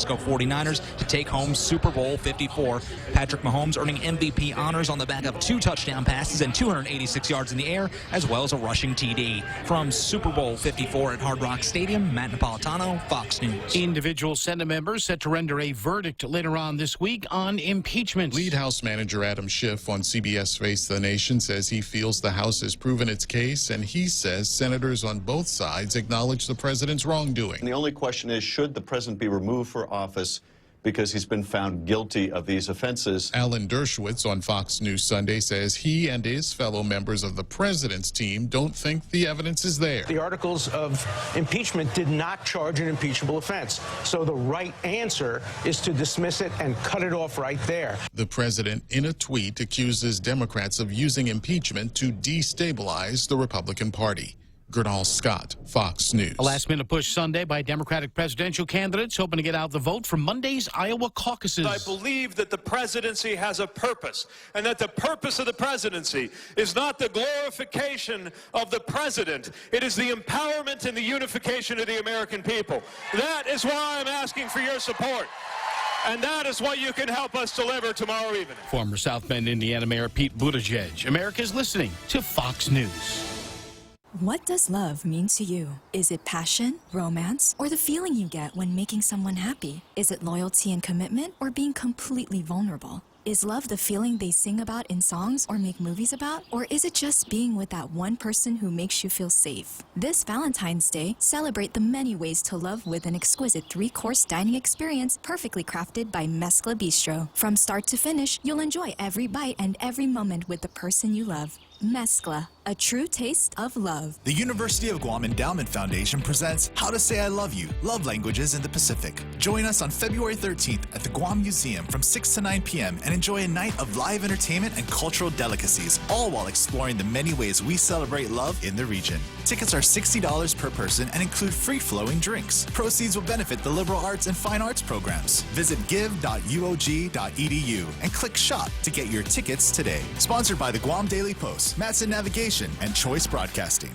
Francisco 49ers to take home Super Bowl 54. Patrick Mahomes earning MVP honors on the back of 2 touchdown passes and 286 yards in the air, as well as a rushing TD. From Super Bowl 54 at Hard Rock Stadium, Matt Napolitano, Fox News. Individual Senate members set to render a verdict later on this week on impeachment. Lead House Manager Adam Schiff on CBS Face the Nation says he feels the House has proven its case, and he says senators on both sides acknowledge the president's wrongdoing. And the only question is, should the president be removed for office because he's been found guilty of these offenses? Alan Dershowitz on Fox News Sunday says he and his fellow members of the president's team don't think the evidence is there. The articles of impeachment did not charge an impeachable offense. So the right answer is to dismiss it and cut it off right there. The president, in a tweet, accuses Democrats of using impeachment to destabilize the Republican Party. Gernal Scott, Fox News. A last-minute push Sunday by Democratic presidential candidates hoping to get out the vote for Monday's Iowa caucuses. I believe that the presidency has a purpose, and that the purpose of the presidency is not the glorification of the president. It is the empowerment and the unification of the American people. That is why I'm asking for your support. And that is what you can help us deliver tomorrow evening. Former South Bend, Indiana Mayor Pete Buttigieg. America's listening to Fox News. What does love mean to you? Is it passion, romance, or the feeling you get when making someone happy? Is it loyalty and commitment, or being completely vulnerable? Is love the feeling they sing about in songs or make movies about? Or is it just being with that one person who makes you feel safe? This Valentine's Day, celebrate the many ways to love with an exquisite 3-course dining experience perfectly crafted by Mezcla Bistro. From start to finish, you'll enjoy every bite and every moment with the person you love. Mezcla, a true taste of love. The University of Guam Endowment Foundation presents How to Say I Love You, Love Languages in the Pacific. Join us on February 13th at the Guam Museum from 6 to 9 p.m. and enjoy a night of live entertainment and cultural delicacies, all while exploring the many ways we celebrate love in the region. Tickets are $60 per person and include free-flowing drinks. Proceeds will benefit the liberal arts and fine arts programs. Visit give.uog.edu and click Shop to get your tickets today. Sponsored by the Guam Daily Post, Matson Navigation, and Choice Broadcasting.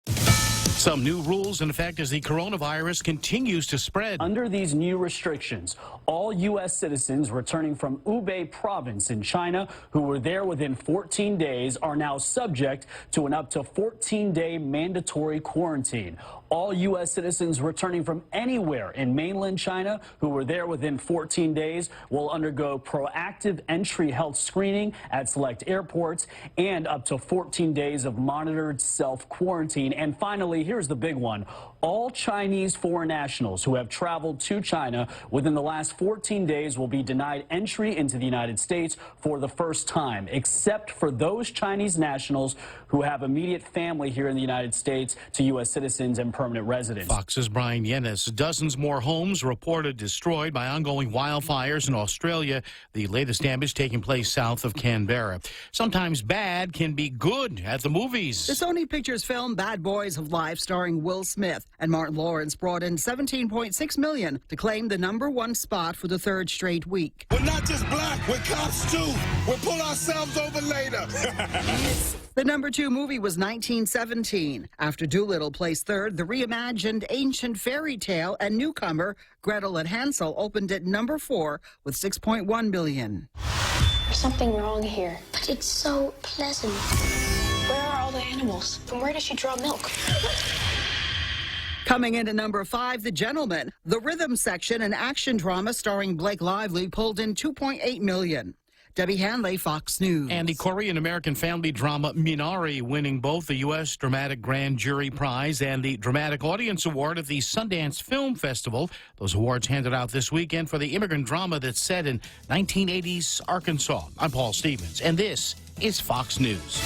Some new rules in effect as the coronavirus continues to spread. Under these new restrictions, all U.S. citizens returning from Hubei province in China who were there within 14 days are now subject to an up to 14-day mandatory quarantine. All U.S. citizens returning from anywhere in mainland China who were there within 14 days will undergo proactive entry health screening at select airports and up to 14 days of monitored self-quarantine. And finally, here's the big one. All Chinese foreign nationals who have traveled to China within the last 14 days will be denied entry into the United States for the first time, except for those Chinese nationals who have immediate family here in the United States to U.S. citizens and permanent residents. Fox's Brian Yennes. Dozens more homes reported destroyed by ongoing wildfires in Australia, the latest damage taking place south of Canberra. Sometimes bad can be good at the movies. The Sony Pictures film Bad Boys of Life, starring Will Smith and Martin Lawrence, brought in $17.6 million to claim the #1 spot for the 3rd straight week. We're not just black, we're cops too. We'll pull ourselves over later. The #2 movie was 1917. After Doolittle placed 3rd, the reimagined ancient fairy tale and newcomer Gretel and Hansel opened at #4 with $6.1 million. There's something wrong here, but it's so pleasant. Where are all the animals? And where does she draw milk? Coming in at #5, The Gentleman. The rhythm section, an action drama starring Blake Lively, pulled in $2.8 million. Debbie Hanley, Fox News. And the Korean-American family drama Minari winning both the U.S. Dramatic Grand Jury Prize and the Dramatic Audience Award at the Sundance Film Festival. Those awards handed out this weekend for the immigrant drama that's set in 1980s Arkansas. I'm Paul Stevens, and this is Fox News.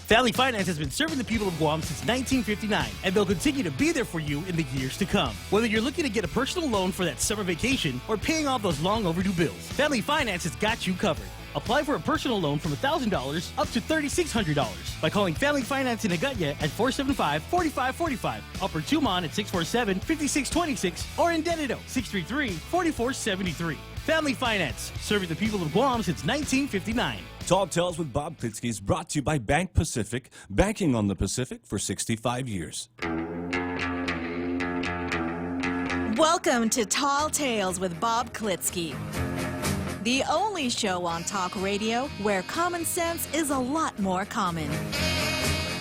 Family Finance has been serving the people of Guam since 1959, and they'll continue to be there for you in the years to come. Whether you're looking to get a personal loan for that summer vacation or paying off those long overdue bills, Family Finance has got you covered. Apply for a personal loan from $1,000 up to $3,600 by calling Family Finance in Agutya at 475-4545, Upper Tumon at 647-5626, or in Dededo 633-4473. Family Finance, serving the people of Guam since 1959. Talk Tells with Bob Klitzkie is brought to you by Bank Pacific, banking on the Pacific for 65 years. Welcome to Tall Tales with Bob Klitzkie, the only show on talk radio where common sense is a lot more common.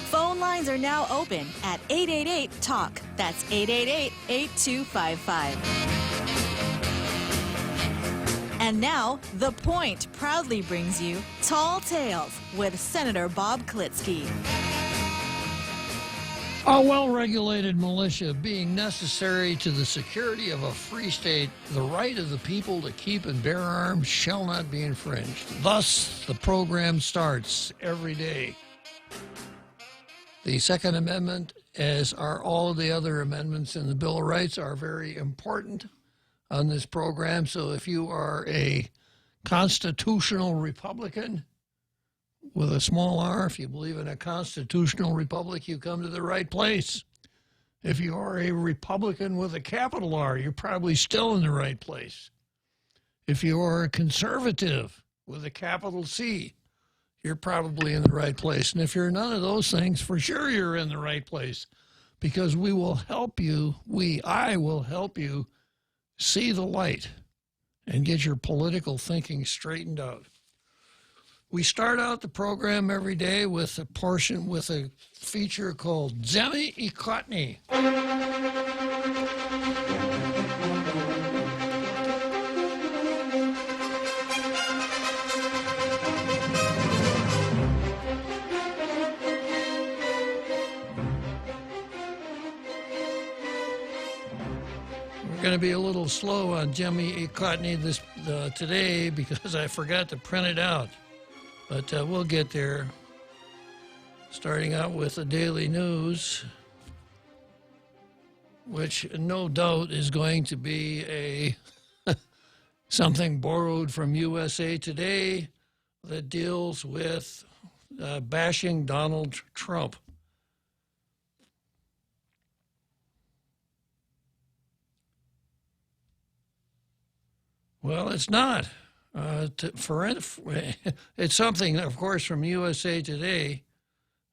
Phone lines are now open at 888-TALK. That's 888-8255. And now, The Point proudly brings you Tall Tales with Senator Bob Klitzkie. A well-regulated militia being necessary to the security of a free state, the right of the people to keep and bear arms shall not be infringed. Thus, the program starts every day. The Second Amendment, as are all the other amendments in the Bill of Rights, are very important on this program. So if you are a constitutional Republican, with a small r, if you believe in a constitutional republic, you come to the right place. If you are a Republican with a capital R, you're probably still in the right place. If you are a conservative with a capital C, you're probably in the right place. And if you're none of those things, for sure you're in the right place, because we will help you, I will help you see the light and get your political thinking straightened out. We start out the program every day with a feature called Zemi Ikotny. We're going to be a little slow on Zemi Ikotny today because I forgot to print it out. But we'll get there. Starting out with the daily news, which no doubt is going to be a something borrowed from USA Today that deals with bashing Donald Trump. Well, it's not. It's something, of course, from USA Today,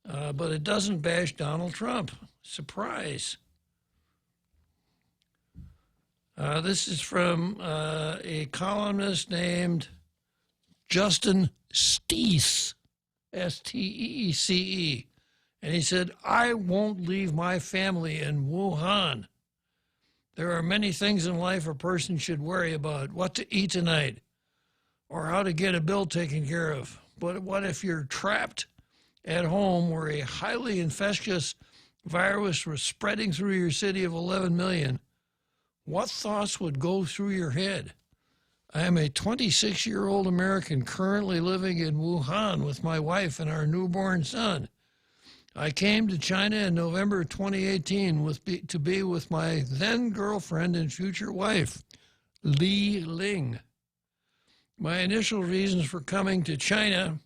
but it doesn't bash Donald Trump. Surprise. This is from a columnist named Justin Steece, S-T-E-E-C-E. And he said, "I won't leave my family in Wuhan. There are many things in life a person should worry about. What to eat tonight, or how to get a bill taken care of. But what if you're trapped at home where a highly infectious virus was spreading through your city of 11 million? What thoughts would go through your head? I am a 26-year-old American currently living in Wuhan with my wife and our newborn son. I came to China in November 2018 to be with my then girlfriend and future wife, Li Ling. My initial reasons for coming to China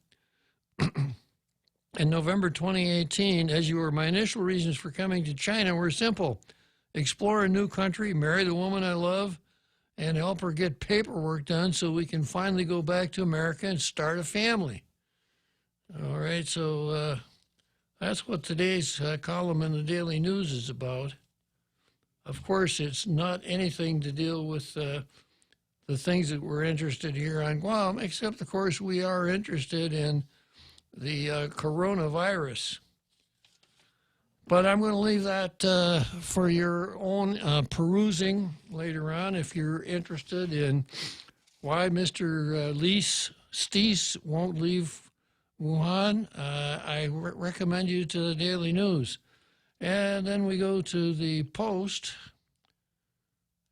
in November 2018, my initial reasons for coming to China were simple. Explore a new country, marry the woman I love, and help her get paperwork done so we can finally go back to America and start a family. All right, so that's what today's column in the Daily News is about. Of course, it's not anything to deal with the things that we're interested here on Guam, except, of course, we are interested in the coronavirus. But I'm going to leave that for your own perusing later on if you're interested in why Mr. Steece won't leave Wuhan. I recommend you to the Daily News. And then we go to the Post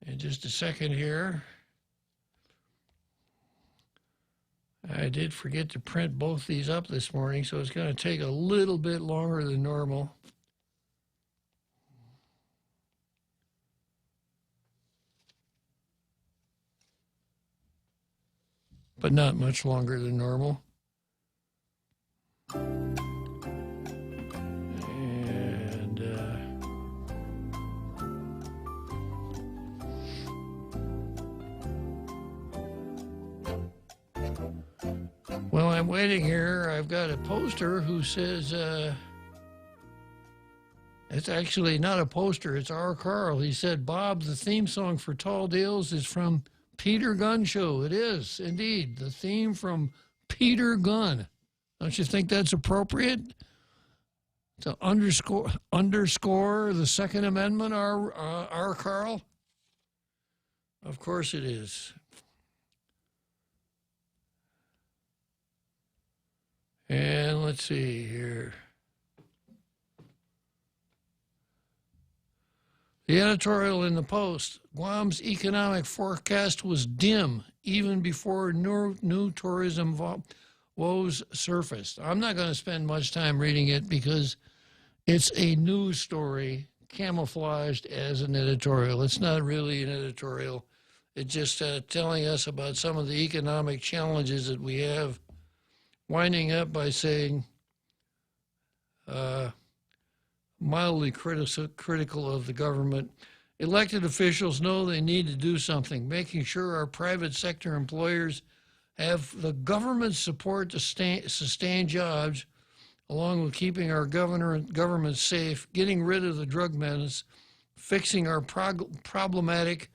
in just a second here. I did forget to print both these up this morning, so it's going to take a little bit longer than normal. But not much longer than normal. And while I'm waiting here, I've got a poster who says, It's actually not a poster. It's our Carl. He said, Bob, the theme song for Tall Deals is from Peter Gunn Show. It is, indeed, the theme from Peter Gunn. Don't you think that's appropriate? To underscore the Second Amendment, our Carl? Of course it is. And let's see here. The editorial in the Post, Guam's economic forecast was dim even before new tourism woes surfaced. I'm not going to spend much time reading it because it's a news story camouflaged as an editorial. It's not really an editorial. It's just telling us about some of the economic challenges that we have, winding up by saying, mildly critical of the government. Elected officials know they need to do something, making sure our private sector employers have the government's support to sustain jobs, along with keeping our government safe, getting rid of the drug menace, fixing our problematic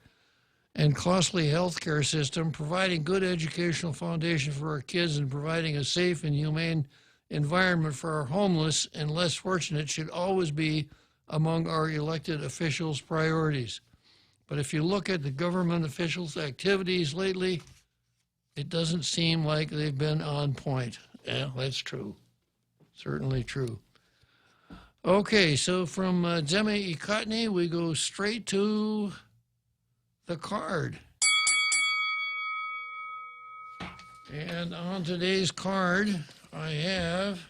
and costly healthcare system, providing good educational foundation for our kids, and providing a safe and humane environment for our homeless and less fortunate should always be among our elected officials' priorities. But if you look at the government officials' activities lately, it doesn't seem like they've been on point. Yeah, that's true. Certainly true. Okay, so from Zemi Ikotny, we go straight to the card. And on today's card, I have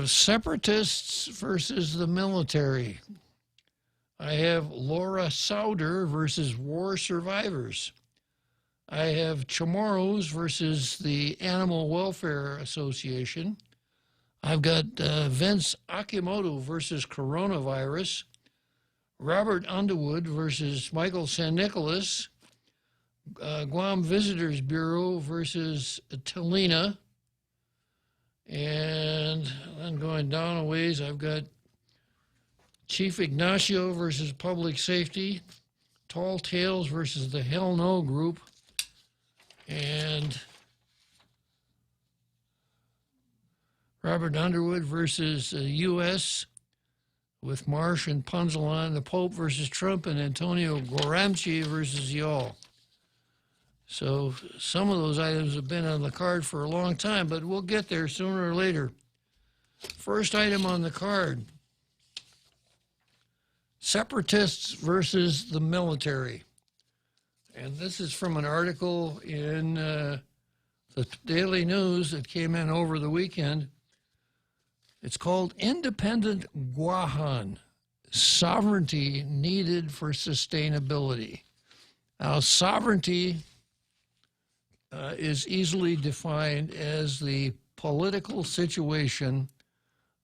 separatists versus the military. I have Laura Sauder versus war survivors. I have Chamorros versus the Animal Welfare Association. I've got Vince Akimoto versus coronavirus. Robert Underwood versus Michael San Nicolas, Guam Visitors Bureau versus Talina, and then going down a ways, I've got Chief Ignacio versus Public Safety, Tall Tales versus the Hell No Group, and Robert Underwood versus U.S., with Marsh and Punzalan, the Pope versus Trump, and Antonio Goramci versus Y'all. So some of those items have been on the card for a long time, but we'll get there sooner or later. First item on the card, separatists versus the military. And this is from an article in the Daily News that came in over the weekend. It's called Independent Guahan, Sovereignty Needed for Sustainability. Now, sovereignty is easily defined as the political situation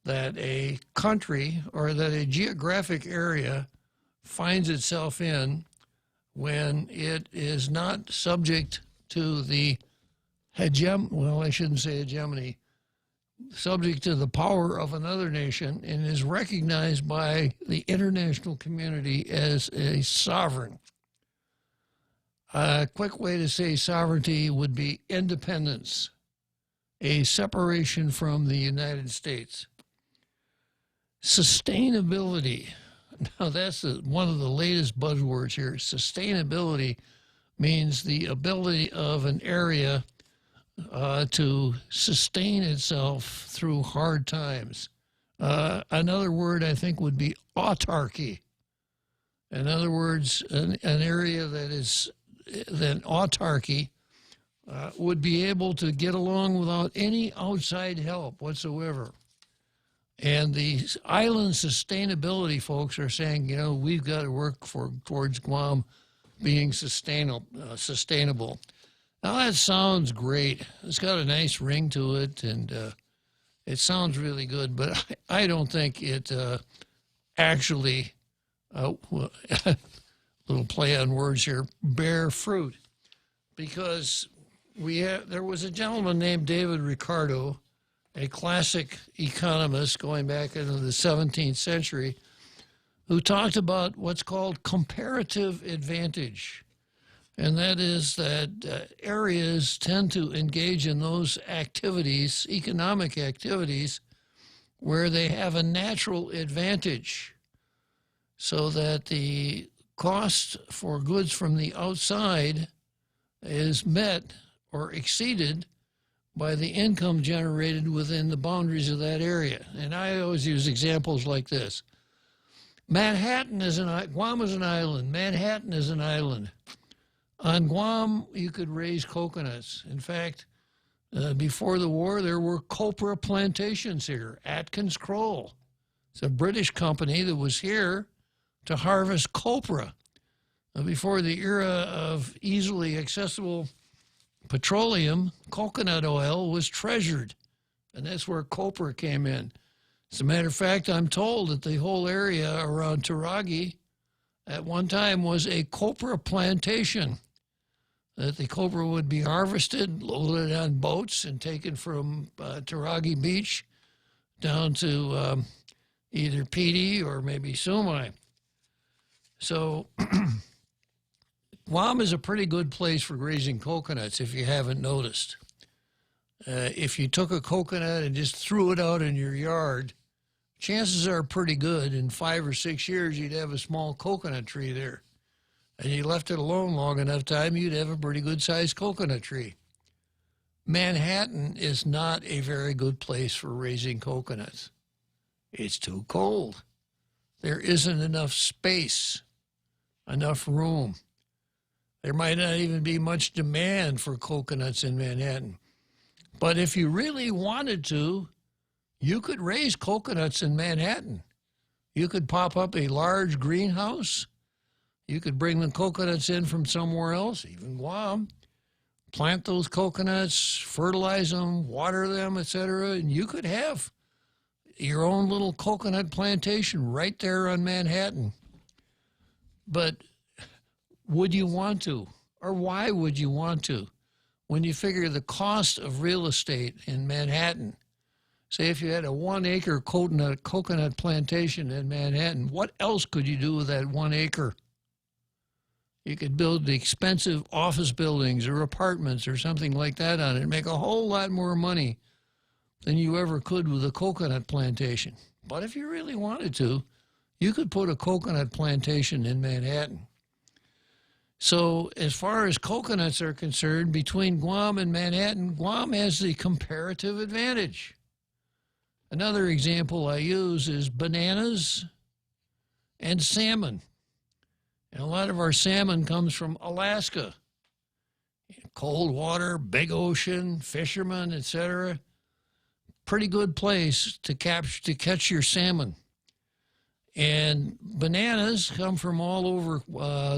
that a country or that a geographic area finds itself in when it is not subject to the hegemony, subject to the power of another nation, and is recognized by the international community as a sovereign. A quick way to say sovereignty would be independence, a separation from the United States. Sustainability. Now, that's one of the latest buzzwords here. Sustainability means the ability of an area to sustain itself through hard times. Another word I think would be autarky. In other words, an area that is then autarky would be able to get along without any outside help whatsoever. And the island sustainability folks are saying, we've got to work towards Guam being sustainable. Now, that sounds great. It's got a nice ring to it, and it sounds really good, but I don't think it actually, little play on words here, bear fruit. Because there was a gentleman named David Ricardo, a classic economist going back into the 17th century, who talked about what's called comparative advantage. And that is that areas tend to engage in those activities, economic activities, where they have a natural advantage, so that the cost for goods from the outside is met or exceeded by the income generated within the boundaries of that area. And I always use examples like this. Guam is an island. Manhattan is an island. On Guam, you could raise coconuts. In fact, before the war, there were copra plantations here. Atkins Kroll. It's a British company that was here to harvest copra. Before the era of easily accessible petroleum, coconut oil was treasured, and that's where copra came in. As a matter of fact, I'm told that the whole area around Taragi at one time was a copra plantation, that the copra would be harvested, loaded on boats, and taken from Taragi Beach down to either Pidi or maybe Sumai. So Guam is a pretty good place for raising coconuts, if you haven't noticed. If you took a coconut and just threw it out in your yard, chances are pretty good in 5 or 6 years you'd have a small coconut tree there. And you left it alone long enough time, you'd have a pretty good-sized coconut tree. Manhattan is not a very good place for raising coconuts. It's too cold. There isn't enough space, enough room. There might not even be much demand for coconuts in Manhattan. But if you really wanted to, you could raise coconuts in Manhattan. You could pop up a large greenhouse. You could bring the coconuts in from somewhere else, even Guam, plant those coconuts, fertilize them, water them, etc., and you could have your own little coconut plantation right there on Manhattan. But would you want to? Or why would you want to? When you figure the cost of real estate in Manhattan, say if you had a 1-acre coconut plantation in Manhattan, what else could you do with that 1 acre? You could build the expensive office buildings or apartments or something like that on it and make a whole lot more money than you ever could with a coconut plantation. But if you really wanted to, you could put a coconut plantation in Manhattan. So as far as coconuts are concerned, between Guam and Manhattan, Guam has the comparative advantage. Another example I use is bananas and salmon. And a lot of our salmon comes from Alaska. Cold water, big ocean, fishermen, etc. Pretty good place to catch your salmon. And bananas come from all over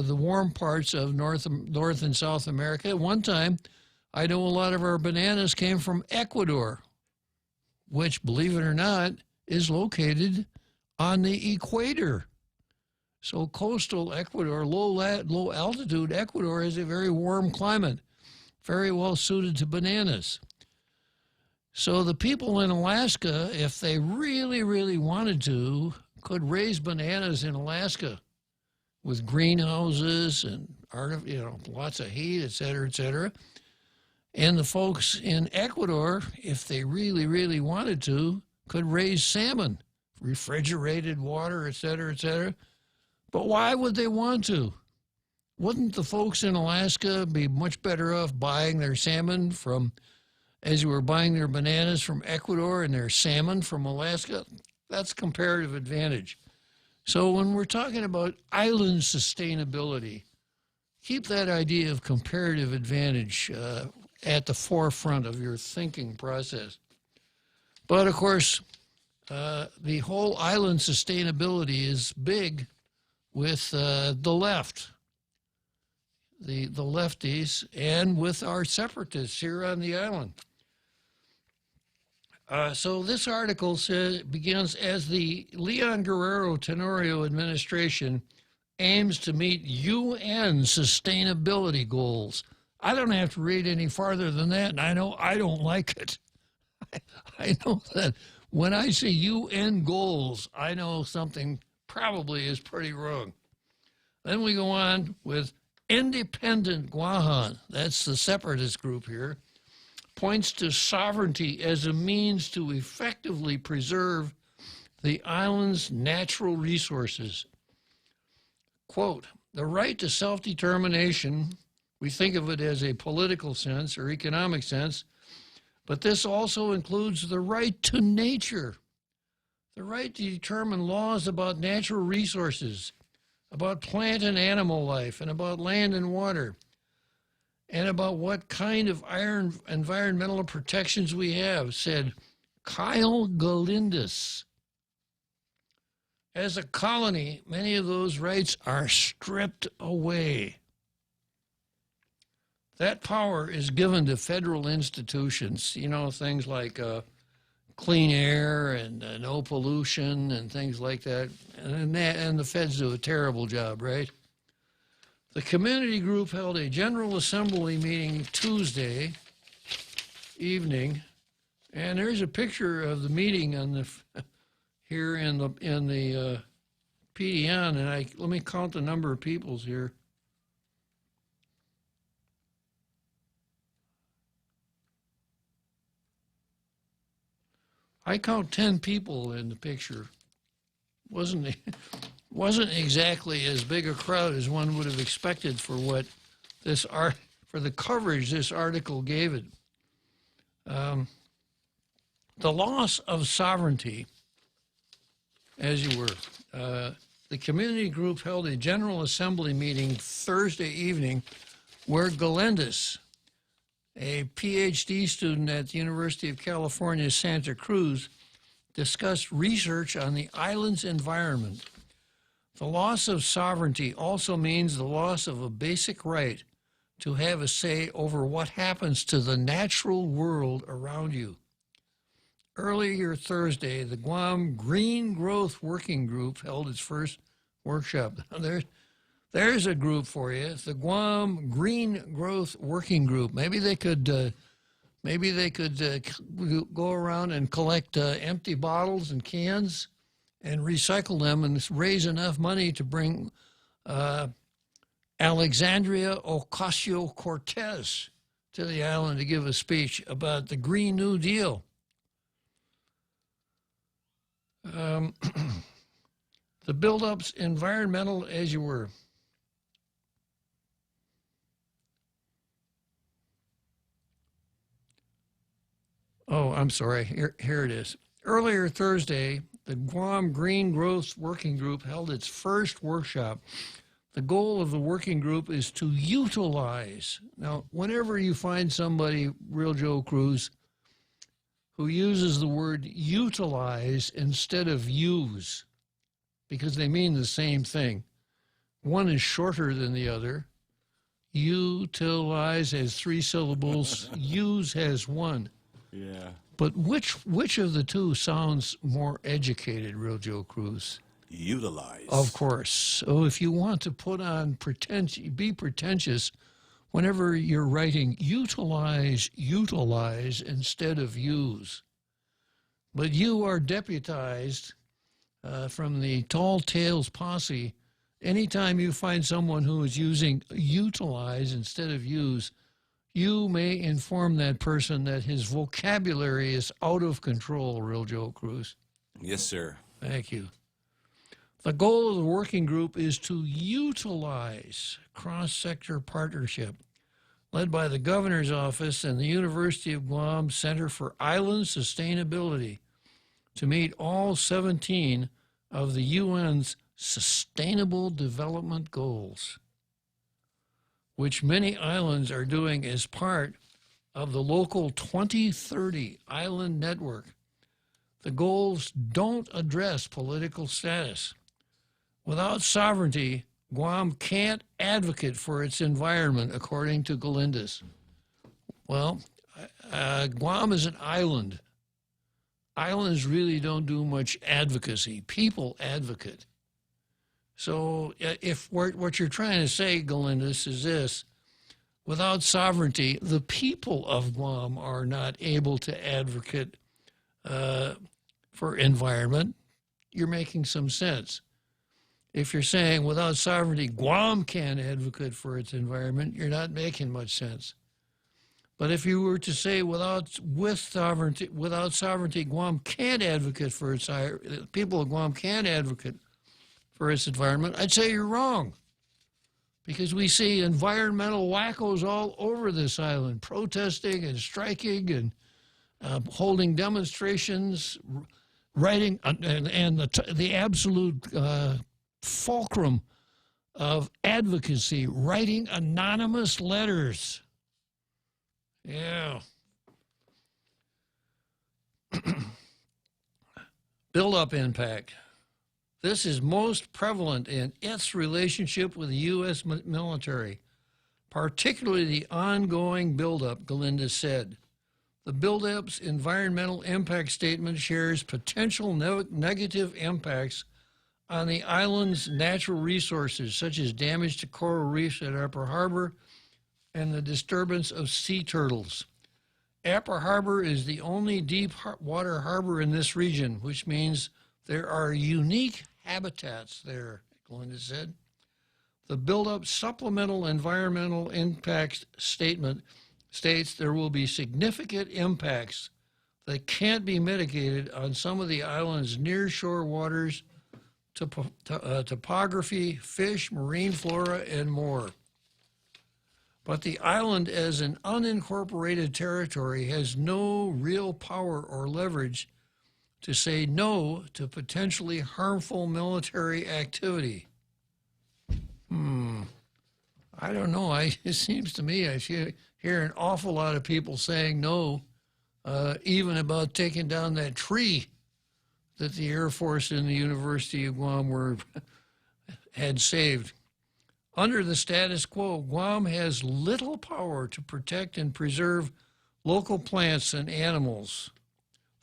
the warm parts of North and South America. At one time, I know a lot of our bananas came from Ecuador, which, believe it or not, is located on the equator. So coastal Ecuador, low altitude Ecuador has a very warm climate, very well suited to bananas. So the people in Alaska, if they really, really wanted to, could raise bananas in Alaska with greenhouses and lots of heat, et cetera, et cetera. And the folks in Ecuador, if they really, really wanted to, could raise salmon, refrigerated water, et cetera, et cetera. But why would they want to? Wouldn't the folks in Alaska be much better off buying their salmon as you were buying their bananas from Ecuador and their salmon from Alaska? That's comparative advantage. So when we're talking about island sustainability, keep that idea of comparative advantage at the forefront of your thinking process. But of course, the whole island sustainability is big with the left, the lefties, and with our separatists here on the island. So this article begins, as the Leon Guerrero Tenorio administration aims to meet UN sustainability goals, I don't have to read any farther than that, and I know I don't like it. I know that when I say UN goals, I know something probably is pretty wrong. Then we go on with Independent Guahan. That's the separatist group here. Points to sovereignty as a means to effectively preserve the island's natural resources. Quote, the right to self-determination, we think of it as a political sense or economic sense, but this also includes the right to nature, the right to determine laws about natural resources, about plant and animal life, and about land and water, and about what kind of environmental protections we have, said Kyle Galindis. As a colony, many of those rights are stripped away. That power is given to federal institutions, you know, things like clean air and no pollution and things like that. And the feds do a terrible job, right? The community group held a General Assembly meeting Tuesday evening, and there's a picture of the meeting on the here in the PDN, and let me count the number of peoples here. I count 10 people in the picture. Wasn't exactly as big a crowd as one would have expected for what for the coverage this article gave it. The loss of sovereignty, as you were, the community group held a General Assembly meeting Thursday evening where Galindis, a PhD student at the University of California, Santa Cruz, discussed research on the island's environment. The loss of sovereignty also means the loss of a basic right to have a say over what happens to the natural world around you. Earlier Thursday, the Guam Green Growth Working Group held its first workshop. There's a group for you, the Guam Green Growth Working Group. Maybe they could go around and collect empty bottles and cans and recycle them and raise enough money to bring Alexandria Ocasio-Cortez to the island to give a speech about the Green New Deal. The build-up's environmental, as you were. Oh, I'm sorry. Here it is. Earlier Thursday, the Guam Green Growth Working Group held its first workshop. The goal of the working group is to utilize. Now, whenever you find somebody, Real Joe Cruz, who uses the word utilize instead of use, because they mean the same thing. One is shorter than the other. Utilize has 3 syllables. Use has 1. Yeah. But which of the two sounds more educated, Real Joe Cruz? Utilize. Of course. So if you want to put on be pretentious, whenever you're writing utilize instead of use. But you are deputized from the Tall Tales posse. Anytime you find someone who is using utilize instead of use, you may inform that person that his vocabulary is out of control, Real Joe Cruz. Yes, sir. Thank you. The goal of the working group is to utilize cross-sector partnership led by the Governor's Office and the University of Guam Center for Island Sustainability to meet all 17 of the UN's Sustainable Development Goals, which many islands are doing as part of the local 2030 Island Network. The goals don't address political status. Without sovereignty, Guam can't advocate for its environment, according to Galindis. Well, Guam is an island. Islands really don't do much advocacy. People advocate. So if what you're trying to say, Galindis, is this: without sovereignty, the people of Guam are not able to advocate for environment, you're making some sense. If you're saying without sovereignty, Guam can't advocate for its environment, you're not making much sense. But if you were to say without sovereignty, Guam can't advocate for its people of Guam can't advocate for its environment, I'd say you're wrong. Because we see environmental wackos all over this island, protesting and striking and holding demonstrations, writing, and the absolute fulcrum of advocacy, writing anonymous letters. Yeah. Build-up impact. This is most prevalent in its relationship with the U.S. military, particularly the ongoing buildup, Galinda said. The buildup's environmental impact statement shares potential negative impacts on the island's natural resources, such as damage to coral reefs at Upper Harbor and the disturbance of sea turtles. Upper Harbor is the only deep water harbor in this region, which means there are unique habitats there, Galinda said. The buildup supplemental environmental impact statement states there will be significant impacts that can't be mitigated on some of the island's near-shore waters, topography, fish, marine flora, and more. But the island as an unincorporated territory has no real power or leverage to say no to potentially harmful military activity. I don't know. It seems to me I hear an awful lot of people saying no, even about taking down that tree that the Air Force and the University of Guam had saved. Under the status quo, Guam has little power to protect and preserve local plants and animals.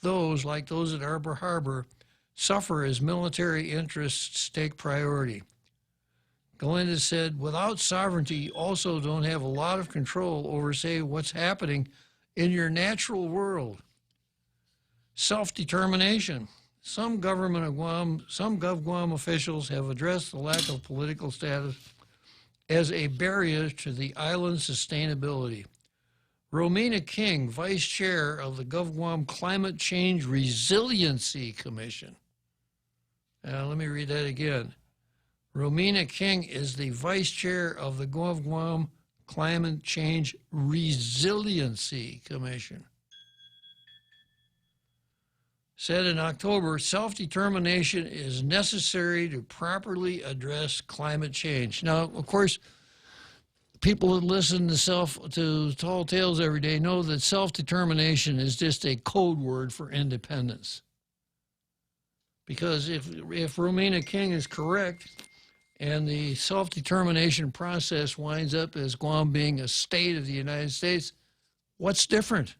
Those, like those at Upper Harbor, suffer as military interests take priority. Galinda said, without sovereignty, you also don't have a lot of control over, say, what's happening in your natural world. Self-determination. Some Gov Guam officials have addressed the lack of political status as a barrier to the island's sustainability. Romina King, vice chair of the Gov Guam Climate Change Resiliency Commission. Let me read that again. Romina King is the vice chair of the Gov Guam Climate Change Resiliency Commission. Said in October, self-determination is necessary to properly address climate change. Now, of course, people that listen to Tall Tales every day know that self-determination is just a code word for independence. Because if Romina King is correct, and the self-determination process winds up as Guam being a state of the United States, what's different?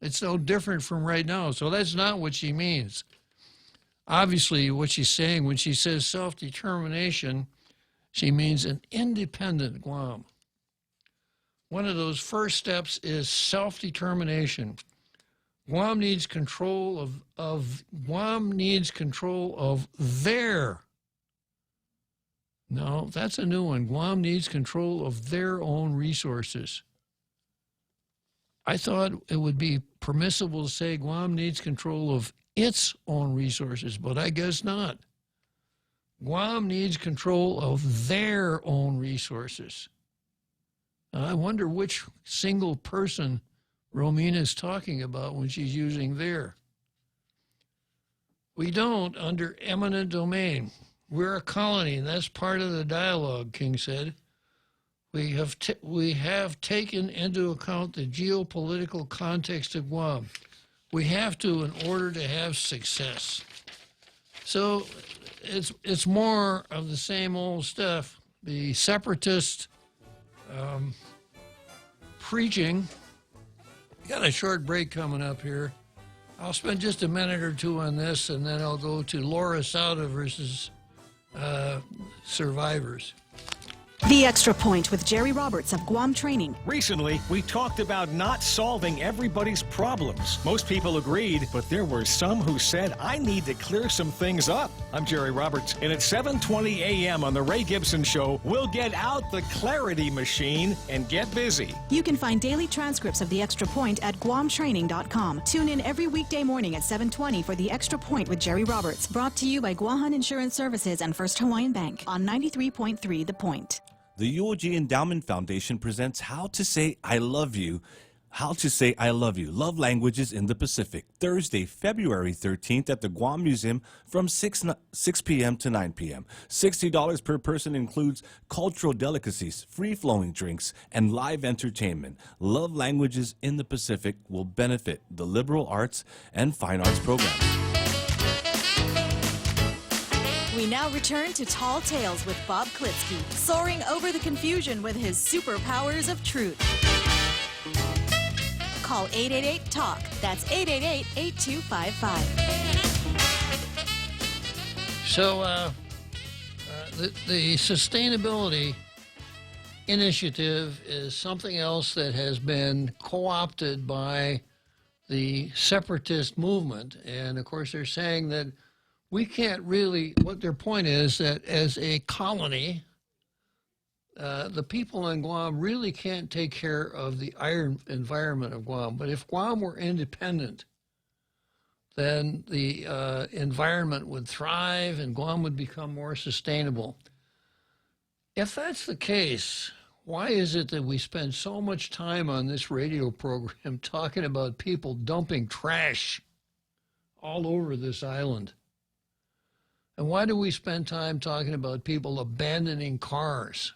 It's no different from right now. So that's not what she means. Obviously, what she's saying when she says self-determination, she means an independent Guam. One of those first steps is self-determination. Guam needs control of their. No, that's a new one. Guam needs control of their own resources. I thought it would be permissible to say Guam needs control of its own resources, but I guess not. Guam needs control of their own resources. Now, I wonder which single person Romina is talking about when she's using their. We don't under eminent domain. We're a colony, and that's part of the dialogue, King said. We have taken into account the geopolitical context of Guam. We have to in order to have success. So it's more of the same old stuff. The separatist preaching. Got a short break coming up here. I'll spend just a minute or two on this, and then I'll go to Laura Sauda versus survivors. The Extra Point with Jerry Roberts of Guam Training. Recently, we talked about not solving everybody's problems. Most people agreed, but there were some who said, I need to clear some things up. I'm Jerry Roberts, and at 7:20 a.m. on The Ray Gibson Show, we'll get out the clarity machine and get busy. You can find daily transcripts of The Extra Point at guamtraining.com. Tune in every weekday morning at 7:20 for The Extra Point with Jerry Roberts. Brought to you by Guahan Insurance Services and First Hawaiian Bank on 93.3 The Point. The UOG Endowment Foundation presents How to Say I Love You. How to Say I Love You, Love Languages in the Pacific, Thursday, February 13th at the Guam Museum from 6 p.m. to 9 p.m. $60 per person includes cultural delicacies, free-flowing drinks, and live entertainment. Love Languages in the Pacific will benefit the liberal arts and fine arts programs. We now return to Tall Tales with Bob Klitzkie, soaring over the confusion with his superpowers of truth. Call 888-TALK. That's 888-8255. So the sustainability initiative is something else that has been co-opted by the separatist movement. And, of course, they're saying that we can't really, what their point is that as a colony, the people in Guam really can't take care of the iron environment of Guam. But if Guam were independent, then the environment would thrive and Guam would become more sustainable. If that's the case, why is it that we spend so much time on this radio program talking about people dumping trash all over this island? And why do we spend time talking about people abandoning cars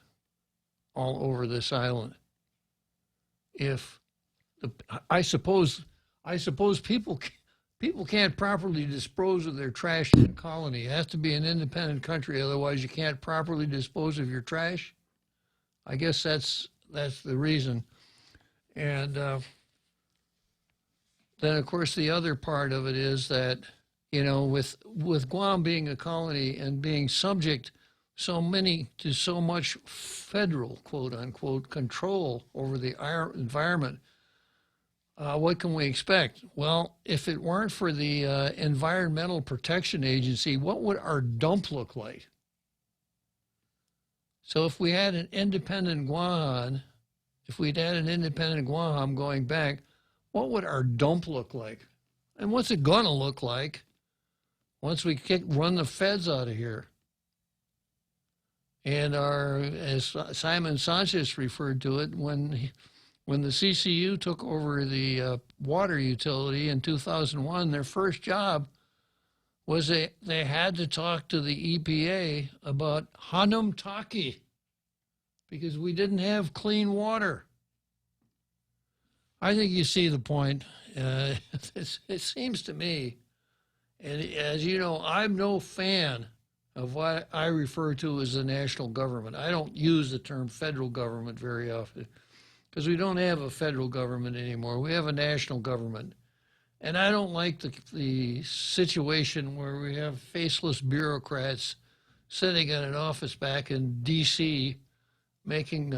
all over this island? I suppose people can't properly dispose of their trash in a colony. It has to be an independent country, otherwise you can't properly dispose of your trash. I guess that's the reason. And then, of course, the other part of it is that, you know, with Guam being a colony and being subject to so much federal, quote unquote, control over the environment, what can we expect? Well, if it weren't for the Environmental Protection Agency, what would our dump look like? So if we had an independent Guam, going back, what would our dump look like? And what's it going to look like once we run the feds out of here? And as Simon Sanchez referred to it, when the CCU took over the water utility in 2001, their first job was they had to talk to the EPA about Hanum Taki because we didn't have clean water. I think you see the point. It seems to me, and as you know, I'm no fan of what I refer to as the national government. I don't use the term federal government very often because we don't have a federal government anymore. We have a national government. And I don't like the situation where we have faceless bureaucrats sitting in an office back in D.C. making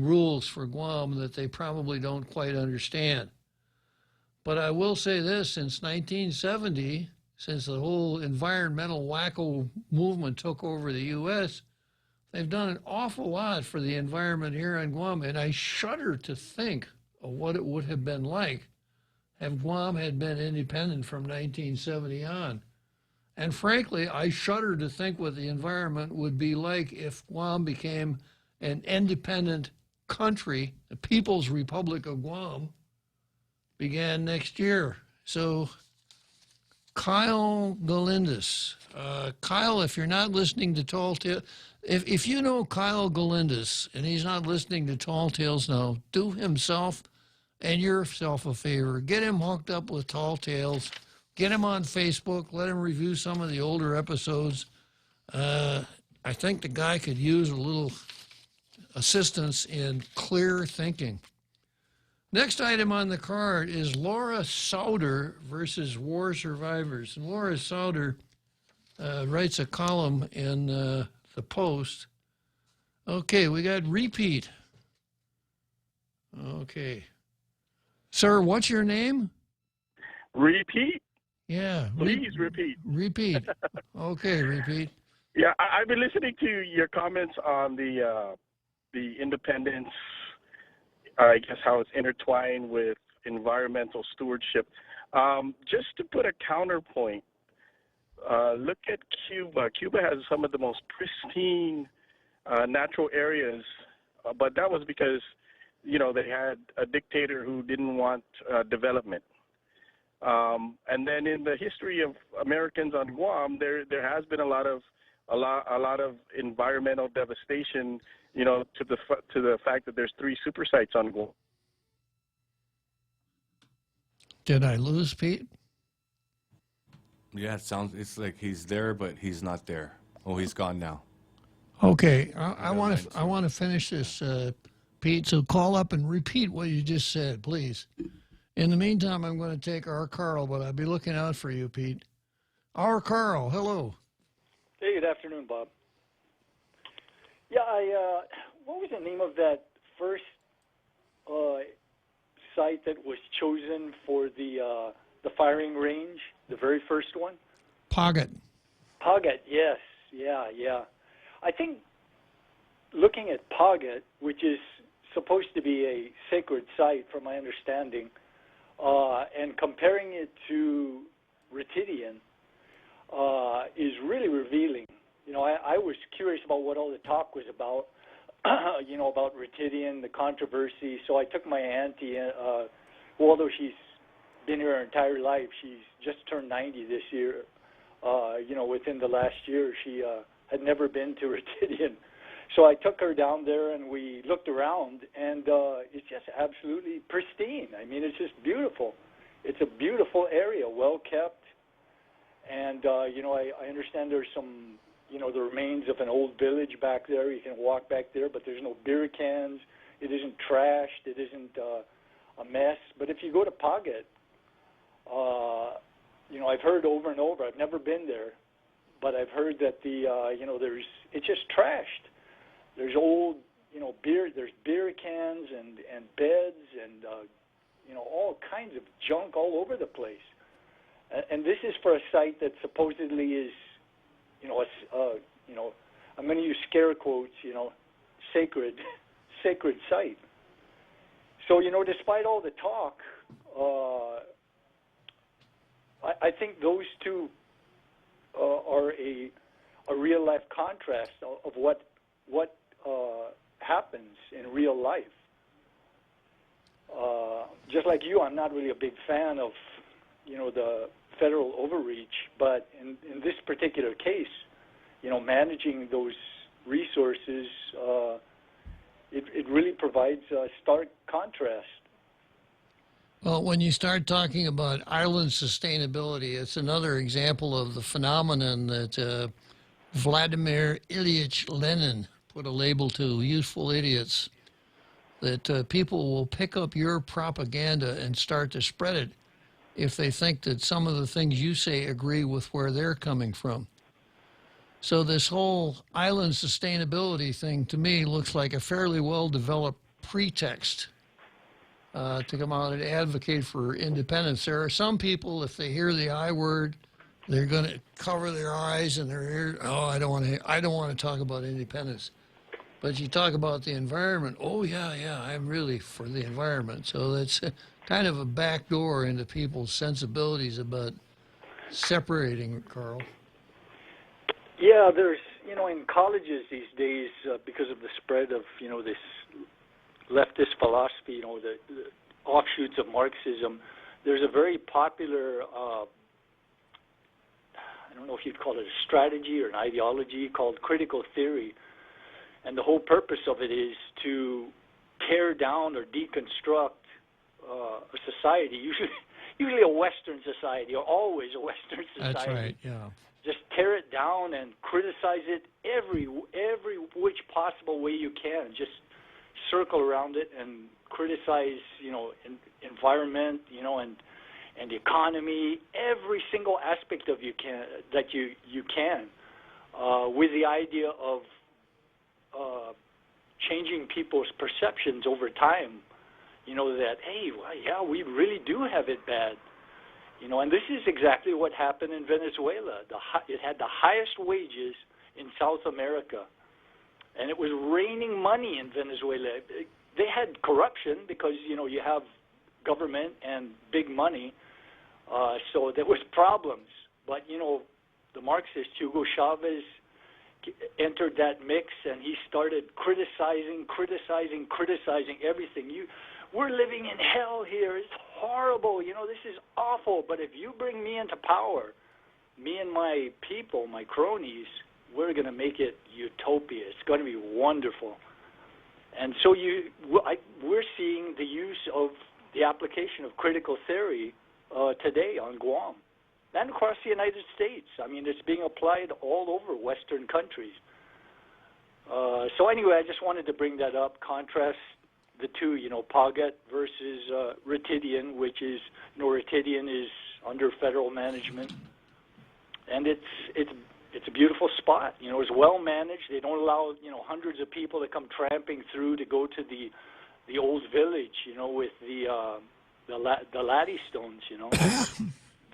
rules for Guam that they probably don't quite understand. But I will say this, since 1970, since the whole environmental wacko movement took over the U.S., they've done an awful lot for the environment here on Guam, and I shudder to think of what it would have been like if Guam had been independent from 1970 on. And frankly, I shudder to think what the environment would be like if Guam became an independent country. The People's Republic of Guam began next year. So Kyle Galindez. Kyle, if you're not listening to Tall Tales, if you know Kyle Galindez and he's not listening to Tall Tales now, do himself and yourself a favor. Get him hooked up with Tall Tales. Get him on Facebook. Let him review some of the older episodes. I think the guy could use a little assistance in clear thinking. Next item on the card is Laura Sauder versus War Survivors. And Laura Sauder writes a column in the Post, Okay, we got repeat. Okay. Sir, what's your name? Repeat? Yeah. Please repeat. Repeat. Okay, repeat. Yeah, I've been listening to your comments on the independence, I guess how it's intertwined with environmental stewardship. Just to put a counterpoint, look at Cuba. Cuba has some of the most pristine natural areas, but that was because, you know, they had a dictator who didn't want development. And then in the history of Americans on Guam, there has been a lot of environmental devastation, you know, to the fact that there's 3 super sites on Guam. Did I lose Pete? Yeah, it's like he's there, but he's not there. Oh, he's gone now. Okay, I want to finish this, Pete. So call up and repeat what you just said, please. In the meantime, I'm going to take our Carl, but I'll be looking out for you, Pete. Our Carl, hello. Hey, good afternoon, Bob. Yeah, what was the name of that first site that was chosen for the firing range, the very first one? Paget. Paget, yes, yeah. I think looking at Paget, which is supposed to be a sacred site, from my understanding, and comparing it to Ritidian is really revealing. You know, I was curious about what all the talk was about, you know, about Ritidian, the controversy. So I took my auntie, although she's been here her entire life, she's just turned 90 this year. You know, within the last year, she had never been to Ritidian. So I took her down there and we looked around, and it's just absolutely pristine. I mean, it's just beautiful. It's a beautiful area, well kept. And, you know, I understand there's some, you know, the remains of an old village back there. You can walk back there, but there's no beer cans. It isn't trashed. It isn't a mess. But if you go to Paget, you know, I've heard over and over, I've never been there, but I've heard that you know, it's just trashed. There's old, you know, there's beer cans and beds and, you know, all kinds of junk all over the place. And this is for a site that supposedly is, you know, you know, I'm going to use scare quotes, you know, sacred site. So, you know, despite all the talk, I think those two are a real life contrast of what happens in real life. Just like you, I'm not really a big fan of, you know, the federal overreach, but in this particular case, you know, managing those resources, it really provides a stark contrast. Well, when you start talking about island sustainability, it's another example of the phenomenon that Vladimir Ilyich Lenin put a label to, useful idiots, that people will pick up your propaganda and start to spread it if they think that some of the things you say agree with where they're coming from. So this whole island sustainability thing, to me, looks like a fairly well-developed pretext to come out and advocate for independence. There are some people, if they hear the I word, they're going to cover their eyes and their ears. Oh, I don't want to talk about independence. But you talk about the environment. Oh, yeah, I'm really for the environment. So that's kind of a back door into people's sensibilities about separating, Carl. Yeah, there's, you know, in colleges these days, because of the spread of, you know, this leftist philosophy, you know, the offshoots of Marxism, there's a very popular, I don't know if you'd call it a strategy or an ideology, called critical theory. And the whole purpose of it is to tear down or deconstruct a society, usually a Western society, or always a Western society. That's right, yeah. Just tear it down and criticize it every which possible way you can. Just circle around it and criticize, you know, environment, you know, and the economy, every single aspect of you can, with the idea of changing people's perceptions over time, that, hey, well, yeah, we really do have it bad. And this is exactly what happened in Venezuela. It had the highest wages in South America, and it was raining money in Venezuela. They had corruption because, you have government and big money, so there was problems. But, the Marxist Hugo Chavez entered that mix, and he started criticizing everything. We're living in hell here. It's horrible. This is awful. But if you bring me into power, me and my people, my cronies, we're going to make it utopia. It's going to be wonderful. And so we're seeing the use of the application of critical theory today on Guam and across the United States. I mean, it's being applied all over Western countries. So anyway, I just wanted to bring that up, contrast the two, Pagat versus Ritidian, which is, Ritidian is under federal management, and it's a beautiful spot. It's well managed. They don't allow, hundreds of people to come tramping through to go to the old village, with the laddie stones,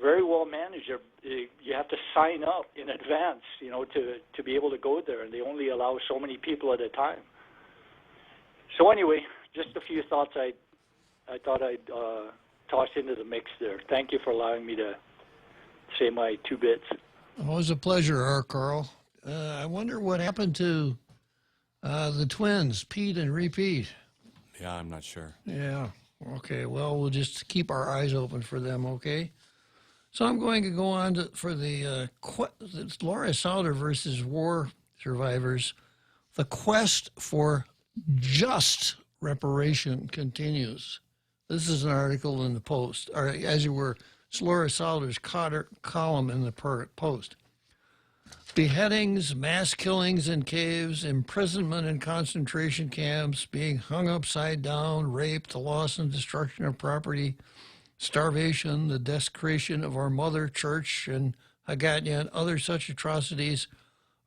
Very well managed. You have to sign up in advance, to be able to go there, and they only allow so many people at a time. So anyway, just a few thoughts I thought I'd toss into the mix there. Thank you for allowing me to say my 2 bits. Always a pleasure, Carl. I wonder what happened to the twins, Pete and Repeat. Yeah, I'm not sure. Yeah. Okay. Well, we'll just keep our eyes open for them. Okay. So I'm going to go on for the Laura Sauter versus war survivors. The quest for just reparation continues. This is an article in the Post, or as you were, it's Laura Sauter's column in the Post. Beheadings, mass killings in caves, imprisonment in concentration camps, being hung upside down, rape, the loss and destruction of property, starvation, the desecration of our mother church and Haggadah, and other such atrocities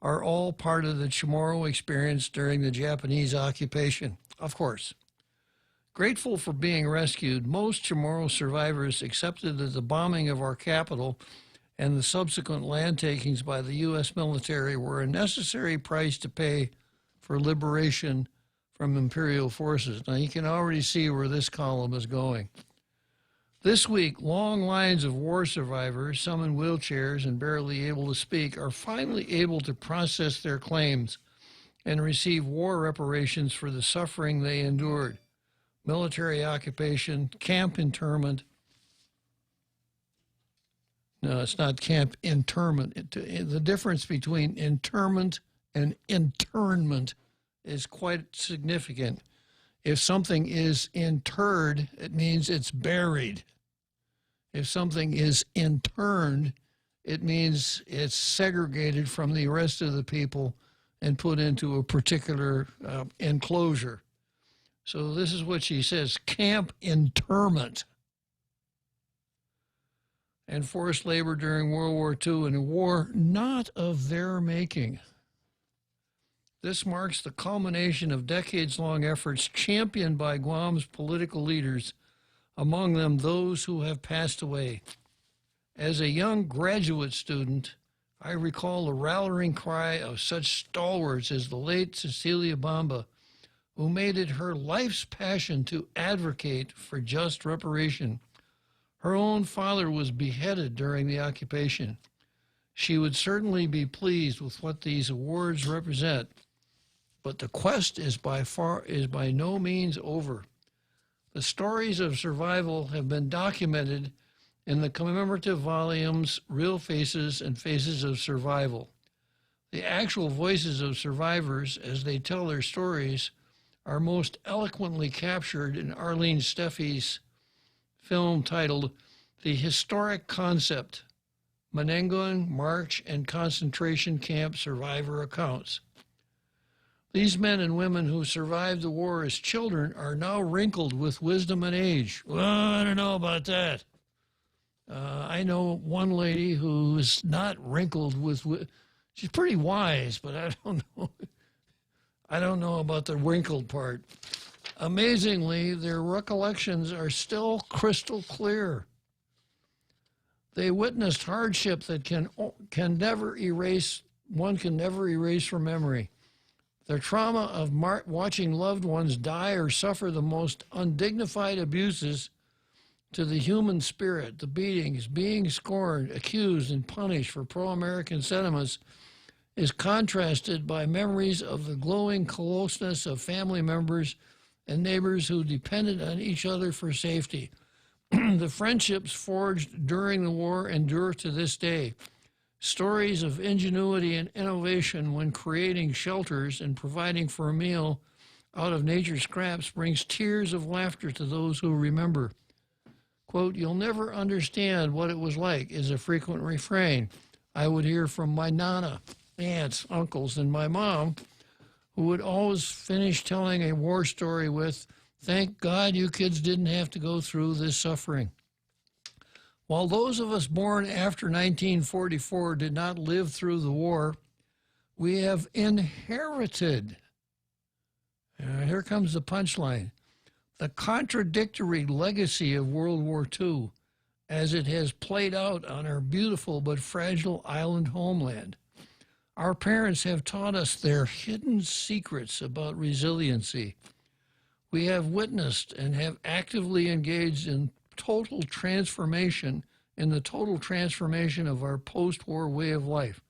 are all part of the Chamorro experience during the Japanese occupation. Of course. Grateful for being rescued, most Chamorro survivors accepted that the bombing of our capital and the subsequent land takings by the U.S. military were a necessary price to pay for liberation from imperial forces. Now, you can already see where this column is going. This week, long lines of war survivors, some in wheelchairs and barely able to speak, are finally able to process their claims and receive war reparations for the suffering they endured. Military occupation, camp internment. No, it's not camp internment. The difference between interment and internment is quite significant. If something is interred, it means it's buried. If something is interned, it means it's segregated from the rest of the people and put into a particular enclosure. So this is what she says, camp interment. And forced labor during World War II, and a war not of their making. This marks the culmination of decades-long efforts championed by Guam's political leaders, among them those who have passed away. As a young graduate student, I recall the rallying cry of such stalwarts as the late Cecilia Bamba, who made it her life's passion to advocate for just reparation. Her own father was beheaded during the occupation. She would certainly be pleased with what these awards represent, but the quest is by no means over. The stories of survival have been documented in the commemorative volumes Real Faces and Faces of Survival. The actual voices of survivors as they tell their stories are most eloquently captured in Arlene Steffi's film titled The Historic Concept, Menenguin, March, and Concentration Camp Survivor Accounts. These men and women who survived the war as children are now wrinkled with wisdom and age. Well, I don't know about that. I know one lady who's not wrinkled with... She's pretty wise, but I don't know. I don't know about the wrinkled part. Amazingly, their recollections are still crystal clear. They witnessed hardship that can never erase from memory. Their trauma of watching loved ones die or suffer the most undignified abuses to the human spirit, the beatings, being scorned, accused, and punished for pro-American sentiments, is contrasted by memories of the glowing closeness of family members and neighbors who depended on each other for safety. The friendships forged during the war endure to this day. Stories of ingenuity and innovation when creating shelters and providing for a meal out of nature's scraps brings tears of laughter to those who remember. Quote, "You'll never understand what it was like," is a frequent refrain I would hear from my nana, aunts, uncles, and my mom, who would always finish telling a war story with, "Thank God you kids didn't have to go through this suffering." While those of us born after 1944 did not live through the war, we have inherited, here comes the punchline, the contradictory legacy of World War II as it has played out on our beautiful but fragile island homeland. Our parents have taught us their hidden secrets about resiliency. We have witnessed and have actively engaged in the total transformation of our post-war way of life.